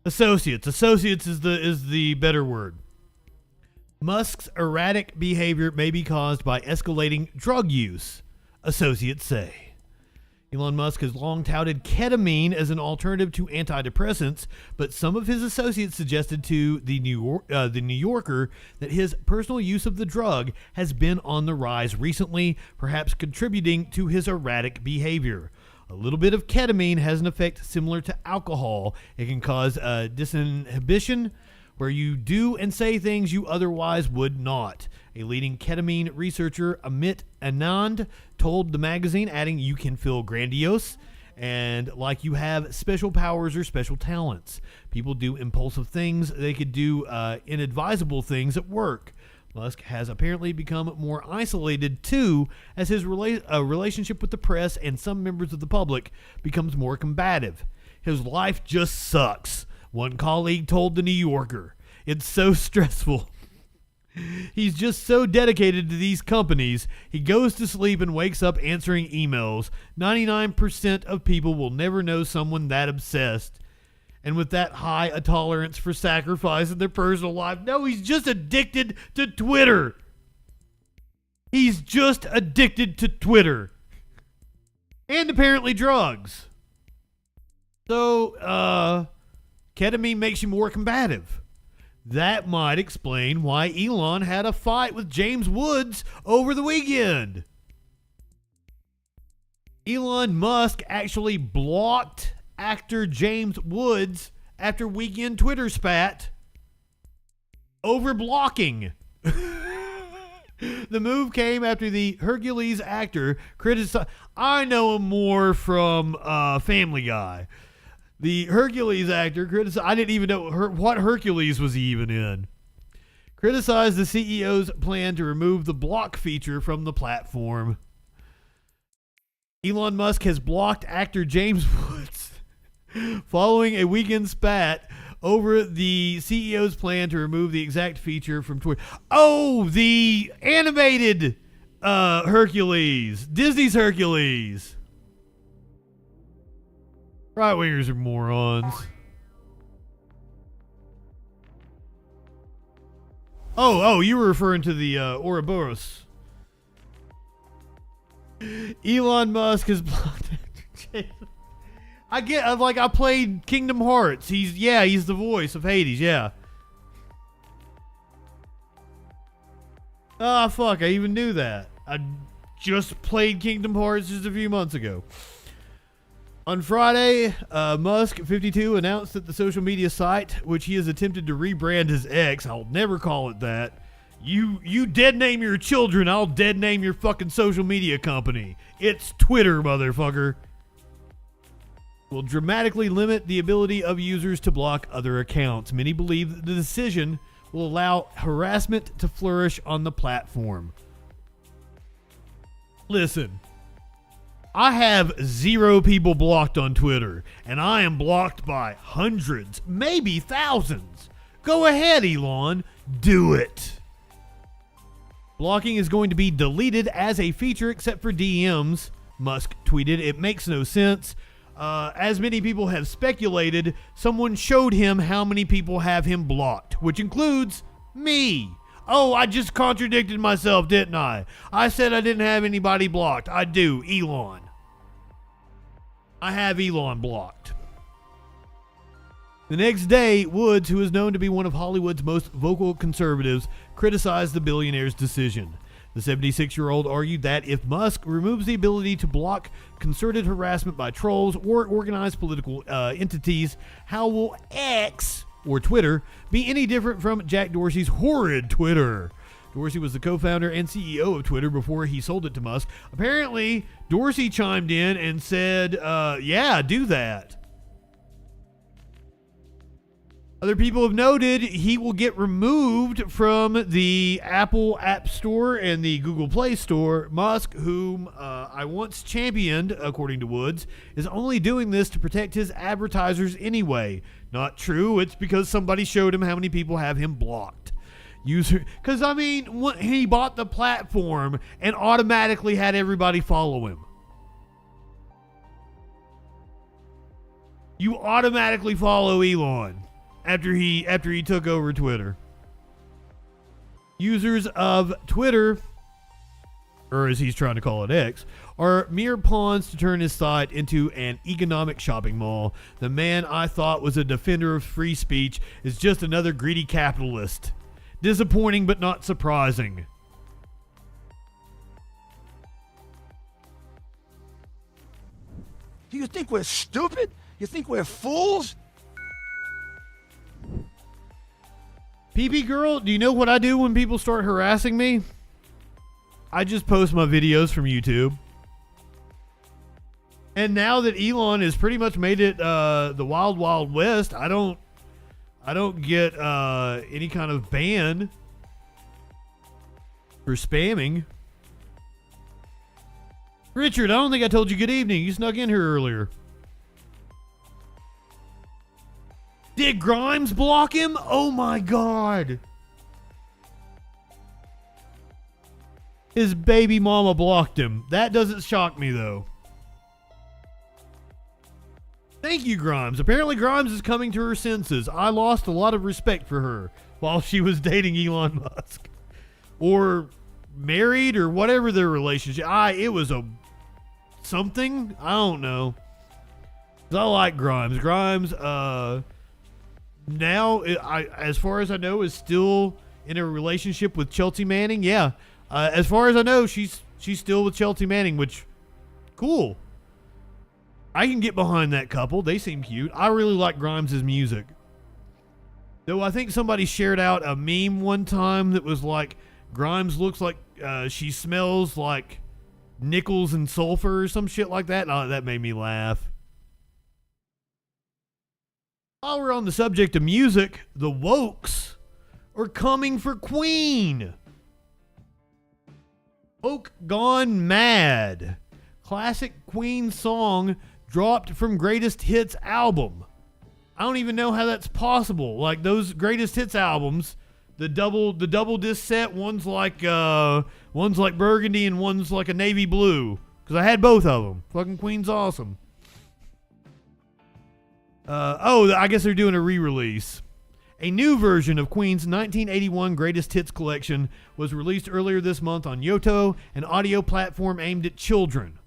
B: Associates is the better word. Musk's erratic behavior may be caused by escalating drug use, associates say. Elon Musk has long touted ketamine as an alternative to antidepressants, but some of his associates suggested to the New Yorker that his personal use of the drug has been on the rise recently, perhaps contributing to his erratic behavior. A little bit of ketamine has an effect similar to alcohol. It can cause disinhibition, where you do and say things you otherwise would not. A leading ketamine researcher, Amit Anand, told the magazine, adding, "You can feel grandiose and like you have special powers or special talents. People do impulsive things. They could do inadvisable things at work." Musk has apparently become more isolated too, as his relationship with the press and some members of the public becomes more combative. His life just sucks, one colleague told the New Yorker. It's so stressful. He's just so dedicated to these companies. He goes to sleep and wakes up answering emails. 99% of people will never know someone that obsessed and with that high a tolerance for sacrifice in their personal life. No, he's just addicted to Twitter. He's just addicted to Twitter. And apparently drugs. So, ketamine makes you more combative. That might explain why Elon had a fight with James Woods over the weekend. Elon Musk actually blocked actor James Woods after weekend Twitter spat over blocking. The move came after the Hercules actor criticized... I know him more from Family Guy. The Hercules actor criticized... I didn't even know what Hercules was he even in. Criticized the CEO's plan to remove the block feature from the platform. Elon Musk has blocked actor James Woods following a weekend spat over the CEO's plan to remove the exact feature from Twitter. Oh, the animated Hercules. Disney's Hercules. Right-wingers are morons. Oh, you were referring to the Ouroboros. Elon Musk has blocked I played Kingdom Hearts. He's the voice of Hades, yeah. Ah, fuck, I even knew that. I just played Kingdom Hearts just a few months ago. On Friday, Musk, 52, announced that the social media site, which he has attempted to rebrand as X, I'll never call it that. You dead name your children, I'll dead name your fucking social media company. It's Twitter, motherfucker. Will dramatically limit the ability of users to block other accounts. Many believe that the decision will allow harassment to flourish on the platform. Listen, I have 0 people blocked on Twitter, and I am blocked by hundreds, maybe thousands. Go ahead, Elon. Do it. Blocking is going to be deleted as a feature except for DMs, Musk tweeted. It makes no sense. As many people have speculated, someone showed him how many people have him blocked, which includes me. Oh, I just contradicted myself, didn't I? I said I didn't have anybody blocked. I do, Elon. I have Elon blocked. The next day, Woods, who is known to be one of Hollywood's most vocal conservatives, criticized the billionaire's decision. The 76-year-old argued that if Musk removes the ability to block concerted harassment by trolls or organized political entities, how will X, or Twitter, be any different from Jack Dorsey's horrid Twitter? Dorsey was the co-founder and CEO of Twitter before he sold it to Musk. Apparently, Dorsey chimed in and said, yeah, do that. Other people have noted he will get removed from the Apple App Store and the Google Play Store. Musk, whom I once championed, according to Woods, is only doing this to protect his advertisers anyway. Not true. It's because somebody showed him how many people have him blocked. Because, I mean, he bought the platform and automatically had everybody follow him. You automatically follow Elon after he took over Twitter. Users of Twitter, or as he's trying to call it, X, are mere pawns to turn his site into an economic shopping mall. The man I thought was a defender of free speech is just another greedy capitalist. Disappointing but not surprising.
F: Do you think we're stupid? You think we're fools?
B: PP girl, do you know what I do when people start harassing me? I just post my videos from YouTube. And now that Elon has pretty much made it the wild, wild west, I don't get any kind of ban for spamming. Richard, I don't think I told you good evening. You snuck in here earlier. Did Grimes block him? Oh my God. His baby mama blocked him. That doesn't shock me though. Thank you, Grimes. Apparently Grimes is coming to her senses. I lost a lot of respect for her while she was dating Elon Musk. Or married or whatever their relationship. It was a something. I don't know. I like Grimes. Grimes, now, as far as I know, is still in a relationship with Chelsea Manning. Yeah. As far as I know, she's still with Chelsea Manning, which, cool. I can get behind that couple. They seem cute. I really like Grimes' music. Though I think somebody shared out a meme one time that was like, Grimes looks like she smells like nickels and sulfur or some shit like that. And that made me laugh. While we're on the subject of music, the WOKES are coming for Queen. Woke Gone Mad. Classic Queen song dropped from Greatest Hits album. I don't even know how that's possible. Like those Greatest Hits albums, the double disc set, one's like burgundy and one's like a navy blue. Because I had both of them. Fucking Queen's awesome. I guess they're doing a re-release. A new version of Queen's 1981 Greatest Hits collection was released earlier this month on Yoto, an audio platform aimed at children.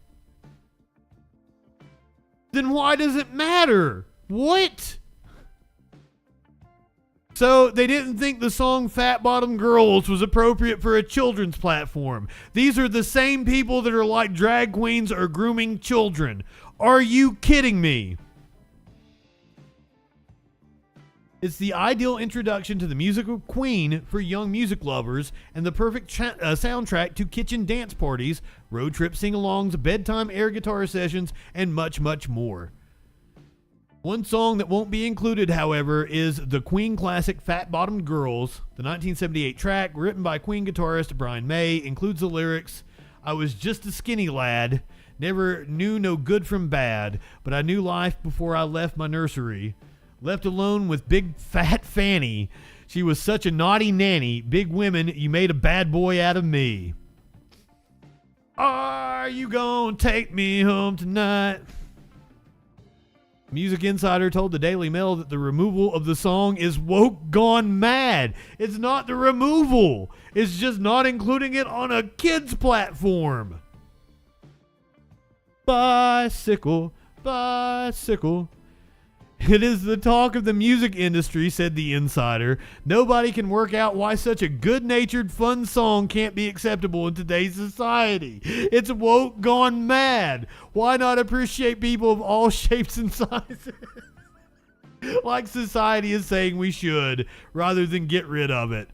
B: Then why does it matter? What? So they didn't think the song Fat Bottom Girls was appropriate for a children's platform. These are the same people that are like drag queens or grooming children. Are you kidding me? It's the ideal introduction to the music of Queen for young music lovers and the perfect soundtrack to kitchen dance parties, road trip sing-alongs, bedtime air guitar sessions, and much, much more. One song that won't be included, however, is the Queen classic Fat Bottomed Girls. The 1978 track, written by Queen guitarist Brian May, includes the lyrics, "I was just a skinny lad, never knew no good from bad, but I knew life before I left my nursery. Left alone with big fat Fanny. She was such a naughty nanny. Big women, you made a bad boy out of me. Are you gonna take me home tonight?" Music Insider told the Daily Mail that the removal of the song is woke gone mad. It's not the removal. It's just not including it on a kid's platform. Bicycle, bicycle. It is the talk of the music industry, said the insider. Nobody can work out why such a good-natured, fun song can't be acceptable in today's society. It's woke gone mad. Why not appreciate people of all shapes and sizes? Like society is saying we should, rather than get rid of it.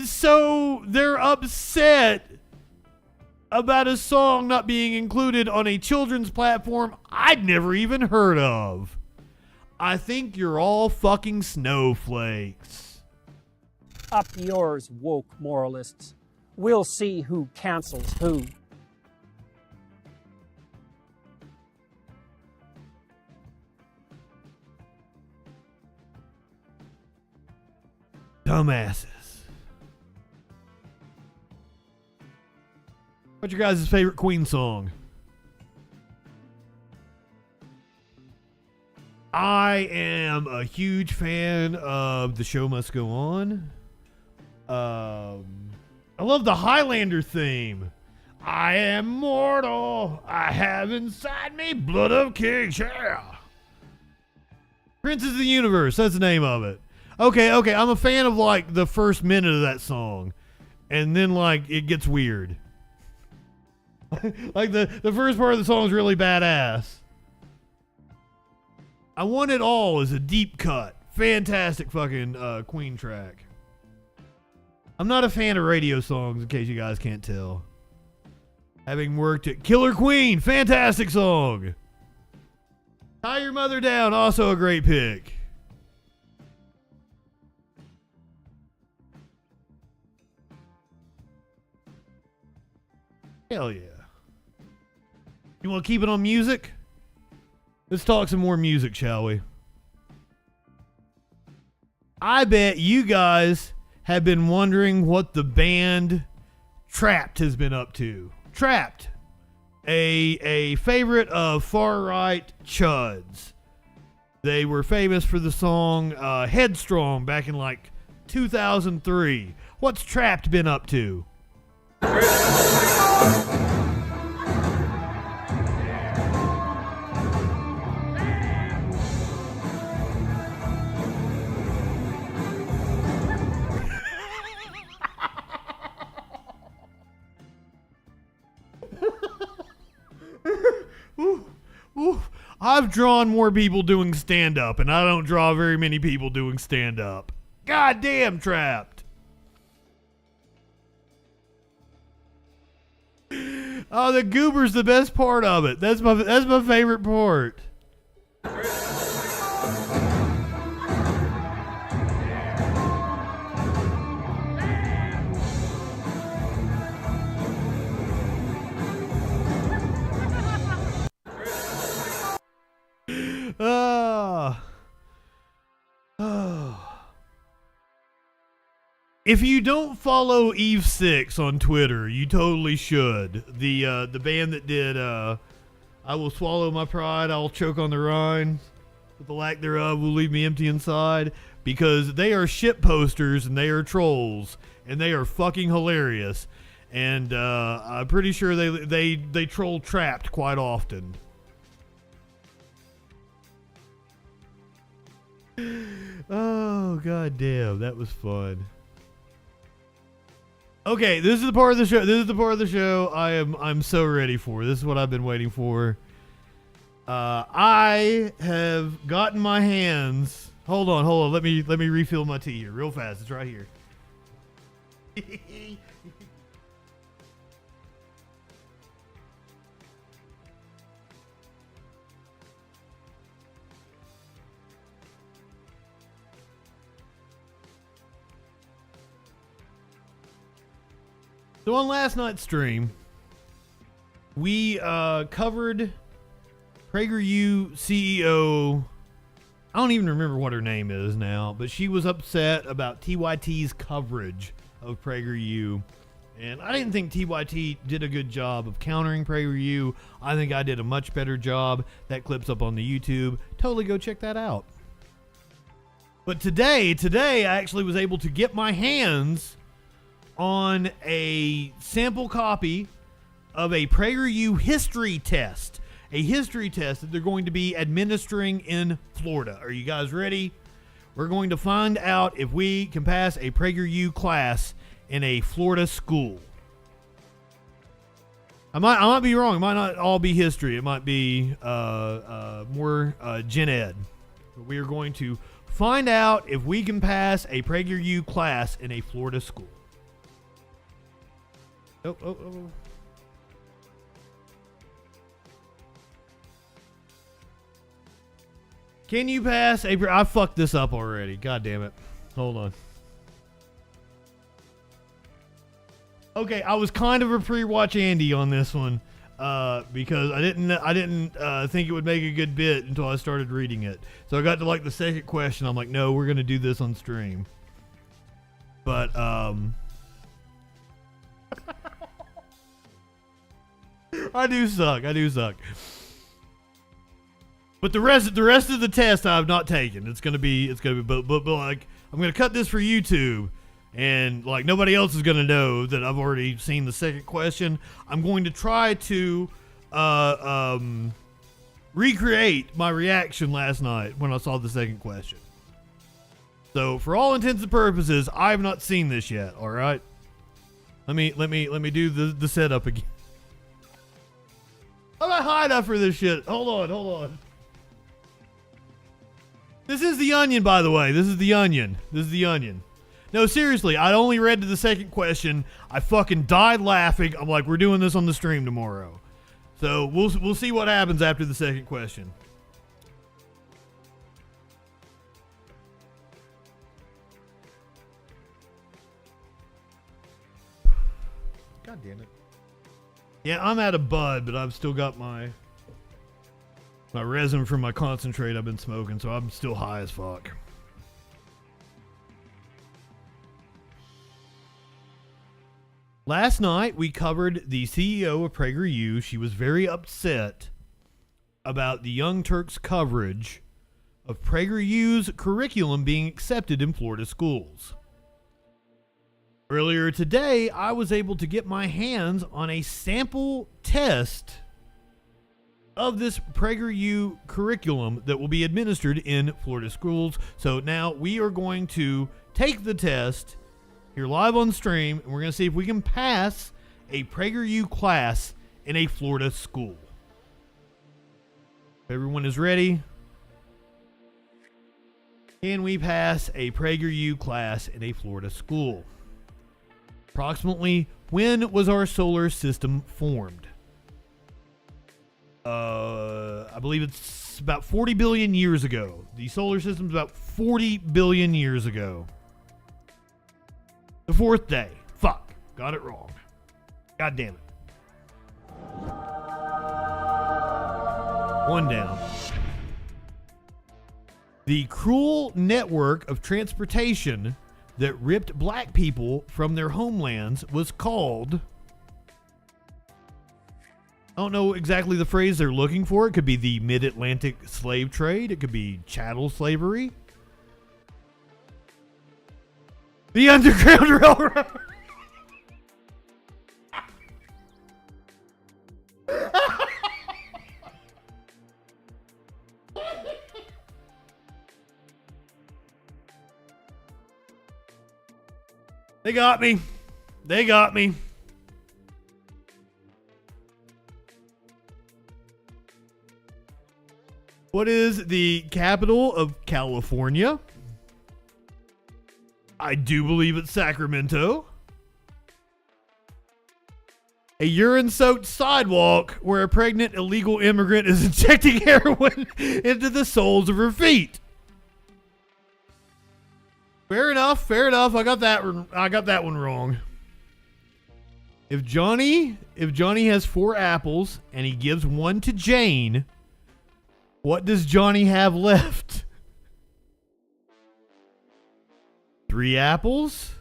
B: So they're upset about a song not being included on a children's platform I'd never even heard of. I think you're all fucking snowflakes.
D: Up yours, woke moralists. We'll see who cancels who.
B: Dumbasses. What's your guys' favorite Queen song? I am a huge fan of The Show Must Go On. I love the Highlander theme. I am mortal. I have inside me blood of kings. Yeah. Princes of the Universe. That's the name of it. Okay. I'm a fan of like the first minute of that song. And then like it gets weird. Like the first part of the song is really badass. I Want It All is a deep cut. Fantastic fucking Queen track. I'm not a fan of radio songs, in case you guys can't tell. Having worked at Killer Queen, fantastic song. Tie Your Mother Down, also a great pick. Hell yeah. You want to keep it on music? Let's talk some more music, shall we? I bet you guys have been wondering what the band Trapped has been up to. Trapped, a favorite of far-right chuds. They were famous for the song Headstrong back in like 2003. What's Trapped been up to? I've drawn more people doing stand-up, and I don't draw very many people doing stand-up. Goddamn, Trapped. Oh, the goober's the best part of it. That's my favorite part. If you don't follow Eve 6 on Twitter, you totally should. The band that did I Will Swallow My Pride, I'll Choke on the Rind, but the lack thereof will leave me empty inside, because they are shit posters and they are trolls and they are fucking hilarious. And I'm pretty sure they troll Trapped quite often. Oh, goddamn, that was fun. Okay, this is the part of the show. This is the part of the show I'm so ready for. This is what I've been waiting for. I have gotten my hands. Hold on. Let me refill my tea here real fast. It's right here. So on last night's stream, we covered PragerU CEO. I don't even remember what her name is now, but she was upset about TYT's coverage of PragerU. And I didn't think TYT did a good job of countering PragerU. I think I did a much better job. That clip's up on the YouTube. Totally go check that out. But today I actually was able to get my hands on a sample copy of a PragerU history test. A history test that they're going to be administering in Florida. Are you guys ready? We're going to find out if we can pass a PragerU class in a Florida school. I might be wrong. It might not all be history. It might be more gen ed. But we are going to find out if we can pass a PragerU class in a Florida school. Oh. Can you pass a... I fucked this up already. God damn it. Hold on. Okay, I was kind of a pre-watch Andy on this one because I didn't think it would make a good bit until I started reading it. So I got to like the second question. I'm like, no, we're gonna do this on stream. But I do suck. But the rest of the test I have not taken. It's gonna be but like I'm gonna cut this for YouTube. And like nobody else is going to know that I've already seen the second question. I'm going to try to recreate my reaction last night when I saw the second question. So for all intents and purposes, I have not seen this yet. All right. Let me do the setup again. I'm not high enough for this shit. Hold on. This is the Onion, by the way. This is the Onion. No, seriously, I only read to the second question. I fucking died laughing. I'm like, we're doing this on the stream tomorrow. So we'll see what happens after the second question. God damn it. Yeah, I'm out of bud, but I've still got my resin from my concentrate I've been smoking, so I'm still high as fuck. Last night, we covered the CEO of PragerU. She was very upset about the Young Turks' coverage of PragerU's curriculum being accepted in Florida schools. Earlier today, I was able to get my hands on a sample test of this PragerU curriculum that will be administered in Florida schools. So now we are going to take the test here live on stream, and we're going to see if we can pass a PragerU class in a Florida school. If everyone is ready, can we pass a PragerU class in a Florida school? Approximately when was our solar system formed? I believe it's about 40 billion years ago. The solar system's about 40 billion years ago. The fourth day. Fuck. Got it wrong. God damn it. One down. The cruel network of transportation that ripped black people from their homelands was called... I don't know exactly the phrase they're looking for. It could be the mid-Atlantic slave trade. It could be chattel slavery. The Underground Railroad. They got me. What is the capital of California? I do believe it's Sacramento. A urine-soaked sidewalk where a pregnant illegal immigrant is injecting heroin into the soles of her feet. Fair enough. I got that one wrong. If Johnny has 4 apples and he gives one to Jane, what does Johnny have left? 3 apples?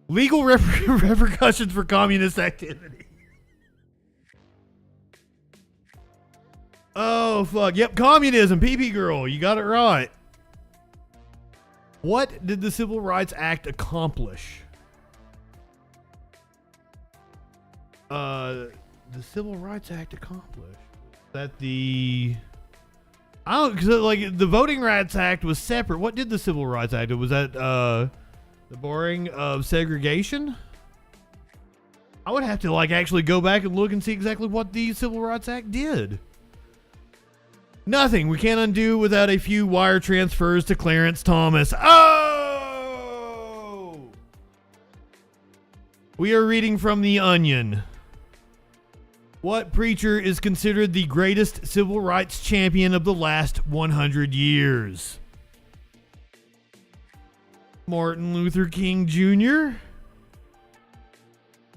B: Legal repercussions for communist activity. Oh, fuck. Yep, communism. PP girl. You got it right. What did the Civil Rights Act accomplish? the Civil Rights Act accomplished? That the... I don't, because like the Voting Rights Act was separate. What did the Civil Rights Act do? Was that the barring of segregation? I would have to like actually go back and look and see exactly what the Civil Rights Act did. Nothing. We can't undo without a few wire transfers to Clarence Thomas. Oh! We are reading from The Onion. What preacher is considered the greatest civil rights champion of the last 100 years? Martin Luther King Jr.?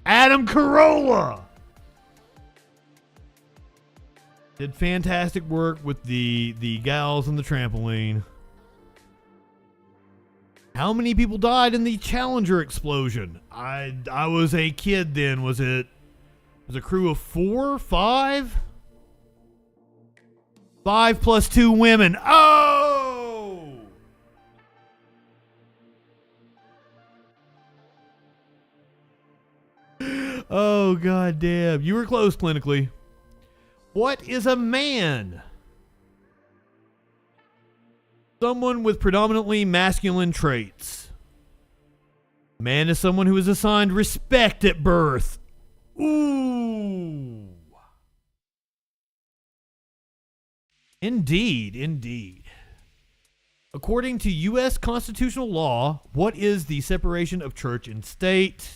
B: Adam Carolla did fantastic work with the gals on the trampoline. How many people died in the Challenger explosion? I was a kid then. Was it a crew of 4, 5? 5 plus 2 women. Oh! Oh, goddamn. You were close clinically. What is a man? Someone with predominantly masculine traits. Man is someone who is assigned respect at birth. Ooh. Indeed, indeed. According to U.S. constitutional law, what is the separation of church and state?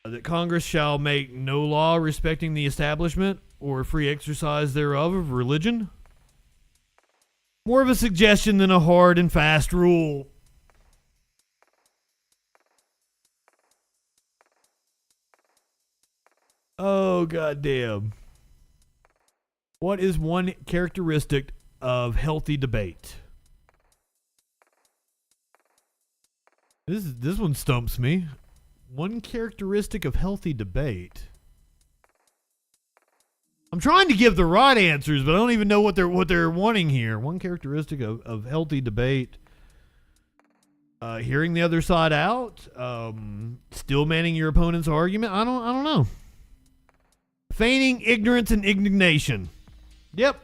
B: That Congress shall make no law respecting the establishment or free exercise thereof of religion. More of a suggestion than a hard and fast rule. Oh, goddamn. What is one characteristic of healthy debate? This one stumps me. One characteristic of healthy debate. I'm trying to give the right answers, but I don't even know what they're wanting here. One characteristic of healthy debate. Hearing the other side out. Still manning your opponent's argument. I don't know. Feigning ignorance and indignation. Yep.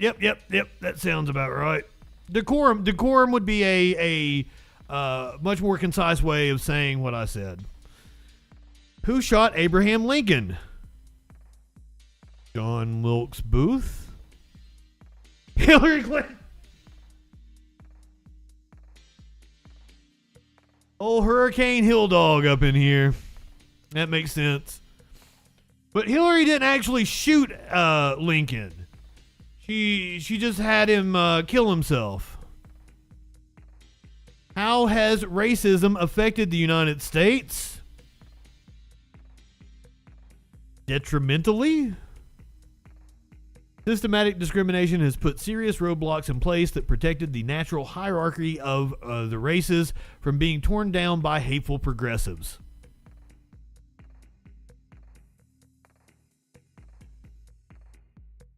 B: That sounds about right. Decorum would be a much more concise way of saying what I said. Who shot Abraham Lincoln? John Wilkes Booth? Hillary Clinton? Old Hurricane Hill Dog up in here. That makes sense. But Hillary didn't actually shoot Lincoln. She just had him kill himself. How has racism affected the United States? Detrimentally? Systematic discrimination has put serious roadblocks in place that protected the natural hierarchy of the races from being torn down by hateful progressives.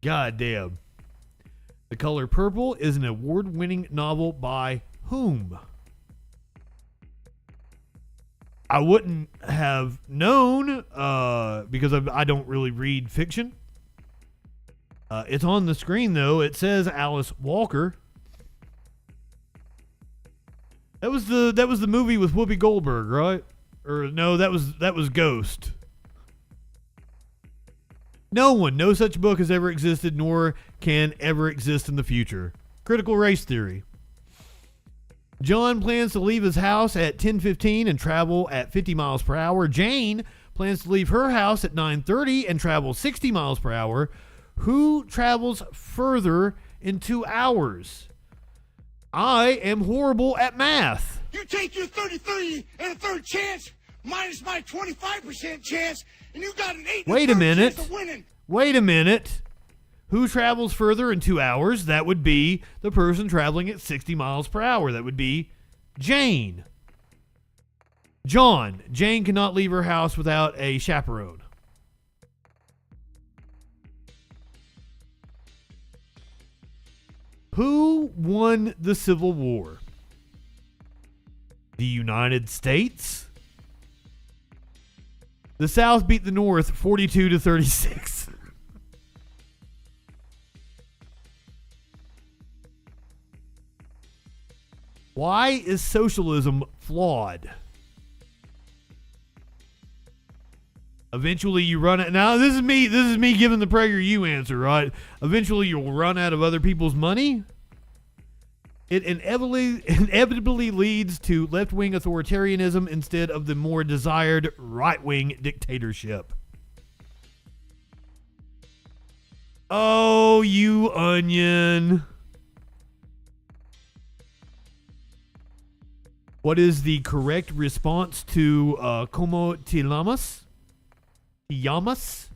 B: God damn. The Color Purple is an award-winning novel by whom? I wouldn't have known because I don't really read fiction. It's on the screen though. It says Alice Walker. That was the movie with Whoopi Goldberg, right? Or no, that was Ghost. No such book has ever existed, nor can ever exist in the future. Critical race theory. John plans to leave his house at 10:15 and travel at 50 miles per hour. Jane plans to leave her house at 9:30 and travel 60 miles per hour. Who travels further in 2 hours? I am horrible at math.
F: You take your 33 and a third chance minus my 25% chance, and you got an 8
B: Wait a minute.
F: chance of winning.
B: Wait a minute. Who travels further in 2 hours? That would be the person traveling at 60 miles per hour. That would be Jane. John. Jane cannot leave her house without a chaperone. Who won the Civil War? The United States? The South beat the North 42-36. Why is socialism flawed? Eventually you run out. Now this is me giving the PragerU answer, right? Eventually you'll run out of other people's money. It inevitably leads to left-wing authoritarianism instead of the more desired right-wing dictatorship. Oh, you onion. What is the correct response to como te llamas? Te llamas?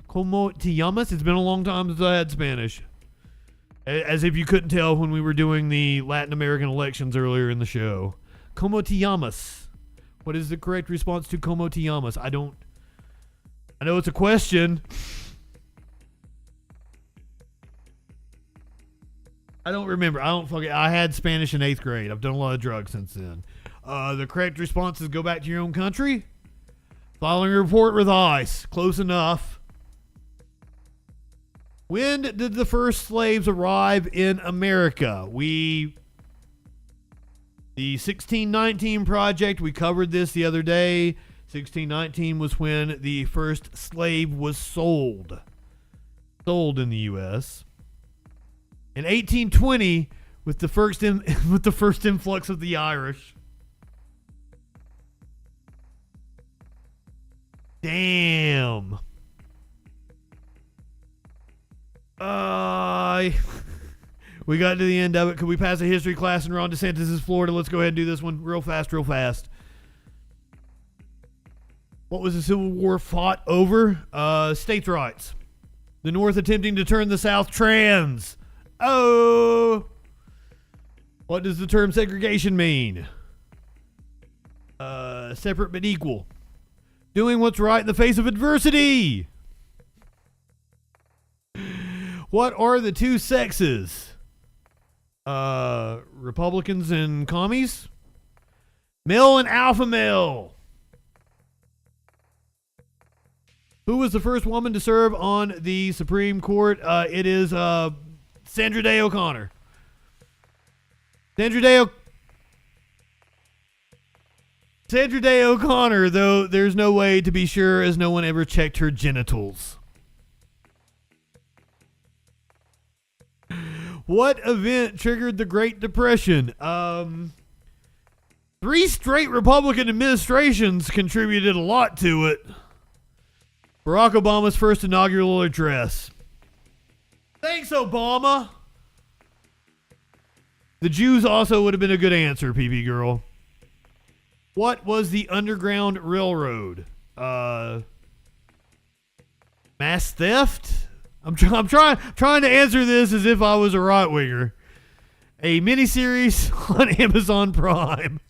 B: Como te llamas? It's been a long time since I had Spanish. As if you couldn't tell when we were doing the Latin American elections earlier in the show. Como te llamas? What is the correct response to como te llamas? I know it's a question. I don't remember. I had Spanish in 8th grade. I've done a lot of drugs since then. The correct response is go back to your own country. Following a report with ICE. Close enough. When did the first slaves arrive in America? The 1619 Project, we covered this the other day. 1619 was when the first slave was sold in the U.S. In 1820, with the first influx of the Irish. Damn. We got to the end of it. Could we pass a history class in Ron DeSantis' Florida? Let's go ahead and do this one real fast. What was the Civil War fought over? States' rights. The North attempting to turn the South trans. Oh. What does the term segregation mean? Separate but equal. Doing what's right in the face of adversity. What are the two sexes? Republicans and commies? Male and alpha male. Who was the first woman to serve on the Supreme Court? It is Sandra Day O'Connor. Sandra Day O'Connor, though there's no way to be sure as no one ever checked her genitals. What event triggered the Great Depression? 3 straight Republican administrations contributed a lot to it. Barack Obama's first inaugural address. Thanks, Obama. The Jews also would have been a good answer, PP girl. What was the Underground Railroad? Mass theft? I'm trying to answer this as if I was a right winger. A miniseries on Amazon Prime.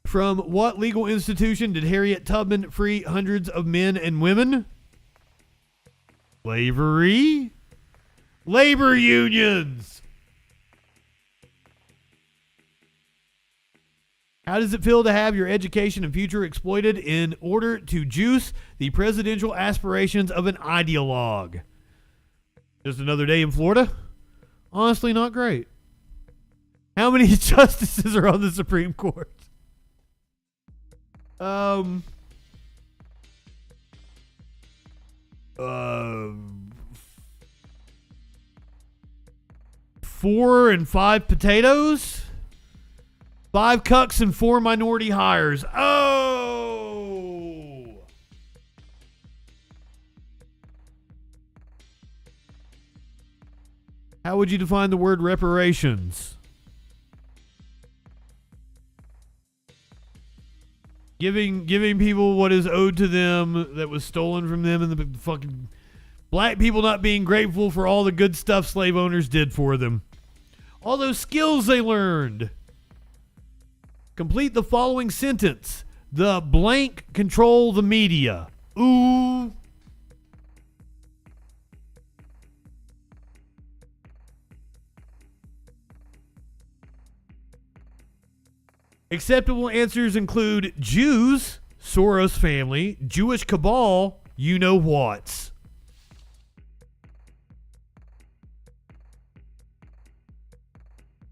B: From what legal institution did Harriet Tubman free hundreds of men and women? Slavery? Labor unions. How does it feel to have your education and future exploited in order to juice the presidential aspirations of an ideologue? Just another day in Florida? Honestly, not great. How many justices are on the Supreme Court? 4 and 5 potatoes? 5 cucks and 4 minority hires. Oh! How would you define the word reparations? Giving people what is owed to them that was stolen from them, and the fucking black people not being grateful for all the good stuff slave owners did for them. All those skills they learned. Complete the following sentence. The blank control the media. Ooh. Acceptable answers include Jews, Soros family, Jewish cabal, you know what's.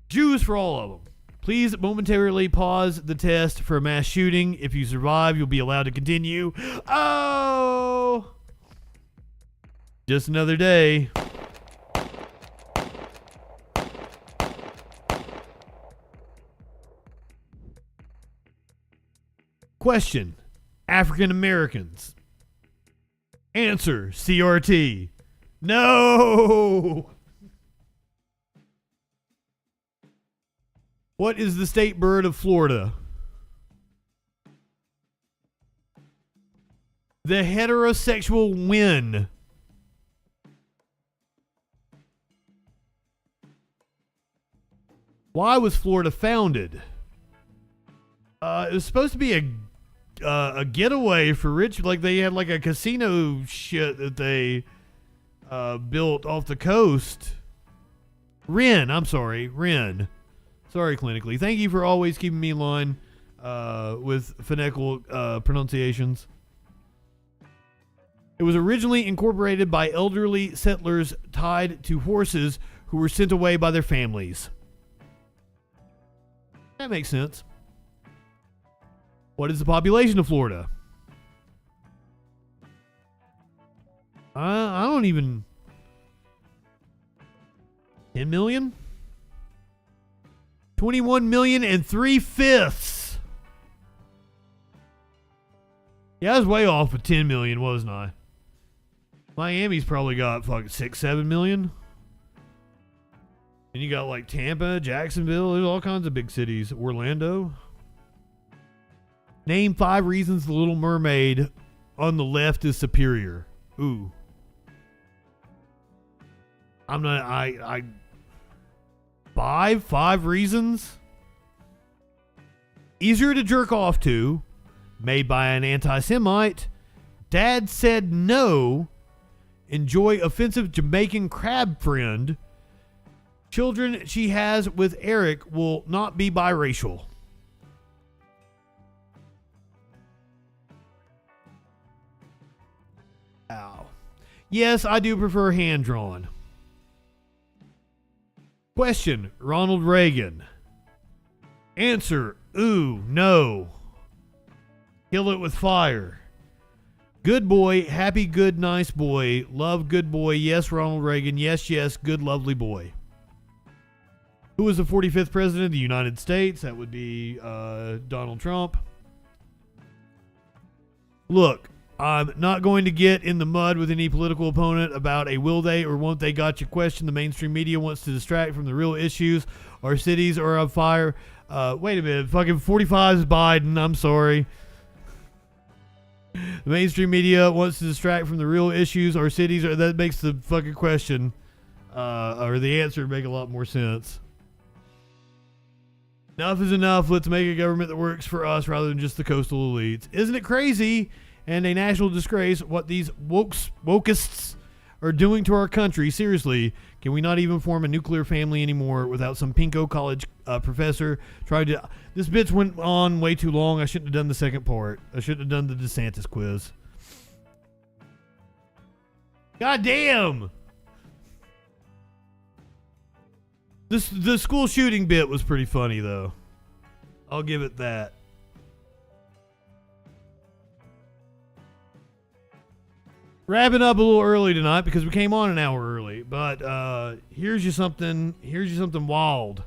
B: Jews for all of them. Please momentarily pause the test for a mass shooting. If you survive, you'll be allowed to continue. Oh! Just another day. Question. African Americans. Answer. CRT. No! What is the state bird of Florida? The heterosexual win. Why was Florida founded? It was supposed to be a getaway for rich, like they had like a casino shit that they built off the coast. Ren. Sorry, clinically. Thank you for always keeping me in line with phonetical pronunciations. It was originally incorporated by elderly settlers tied to horses who were sent away by their families. That makes sense. What is the population of Florida? I don't even... 10 million? 21 million and 3/5. Yeah, I was way off with 10 million, wasn't I? Miami's probably got fucking 6-7 million. And you got like Tampa, Jacksonville, there's all kinds of big cities. Orlando. Name 5 reasons The Little Mermaid on the left is superior. Ooh. I'm not, Five reasons. Easier to jerk off to. Made by an anti-Semite. Dad said no. Enjoy offensive Jamaican crab friend. Children she has with Eric will not be biracial. Ow. Yes, I do prefer hand-drawn. Question, Ronald Reagan. Answer, ooh, no. Kill it with fire. Good boy, happy, good, nice boy. Love, good boy. Yes, Ronald Reagan. Yes, yes, good, lovely boy. Who was the 45th president of the United States? That would be Donald Trump. Look, I'm not going to get in the mud with any political opponent about a will they or won't they gotcha question. The mainstream media wants to distract from the real issues. Our cities are on fire. Wait a minute. Fucking 45 is Biden. I'm sorry. The mainstream media wants to distract from the real issues. Our cities are. That makes the fucking question or the answer make a lot more sense. Enough is enough. Let's make a government that works for us rather than just the coastal elites. Isn't it crazy and a national disgrace what these wokeists are doing to our country? Seriously, can we not even form a nuclear family anymore without some pinko college professor trying to... This bitch went on way too long. I shouldn't have done the second part. I shouldn't have done the DeSantis quiz. God damn! The school shooting bit was pretty funny, though. I'll give it that. Wrapping up a little early tonight because we came on an hour early. But here's you something wild.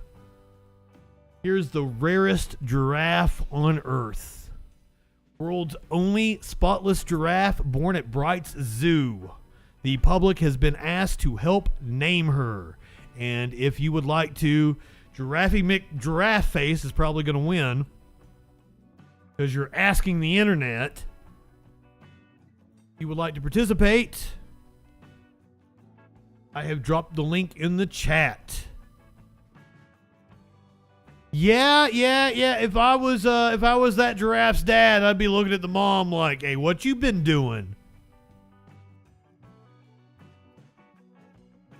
B: Here's the rarest giraffe on Earth. World's only spotless giraffe born at Bright's Zoo. The public has been asked to help name her. And if you would like to, Giraffe McGiraffe Face is probably going to win. Because you're asking the internet. If you would like to participate, I have dropped the link in the chat. Yeah. If I was that giraffe's dad, I'd be looking at the mom like, hey, what you been doing?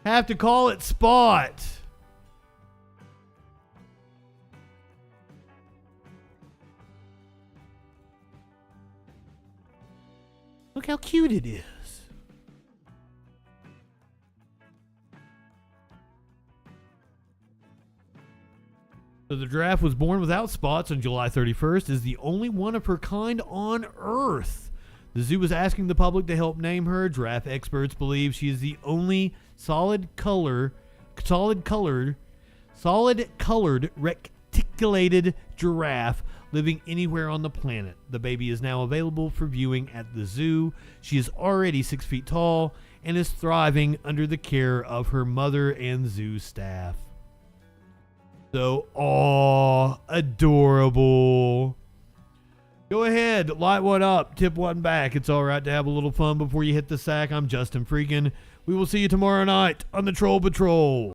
B: Have to call it Spot. Look how cute it is. So the giraffe was born without spots on July 31st, is the only one of her kind on Earth. The zoo is asking the public to help name her. Giraffe experts believe she is the only solid-colored reticulated giraffe living anywhere on the planet. The baby is now available for viewing at the zoo. She is already 6 feet tall and is thriving under the care of her mother and zoo staff. So, adorable. Go ahead, light one up, tip one back. It's all right to have a little fun before you hit the sack. I'm JustinFREAKIN. We will see you tomorrow night on the Troll Patrol.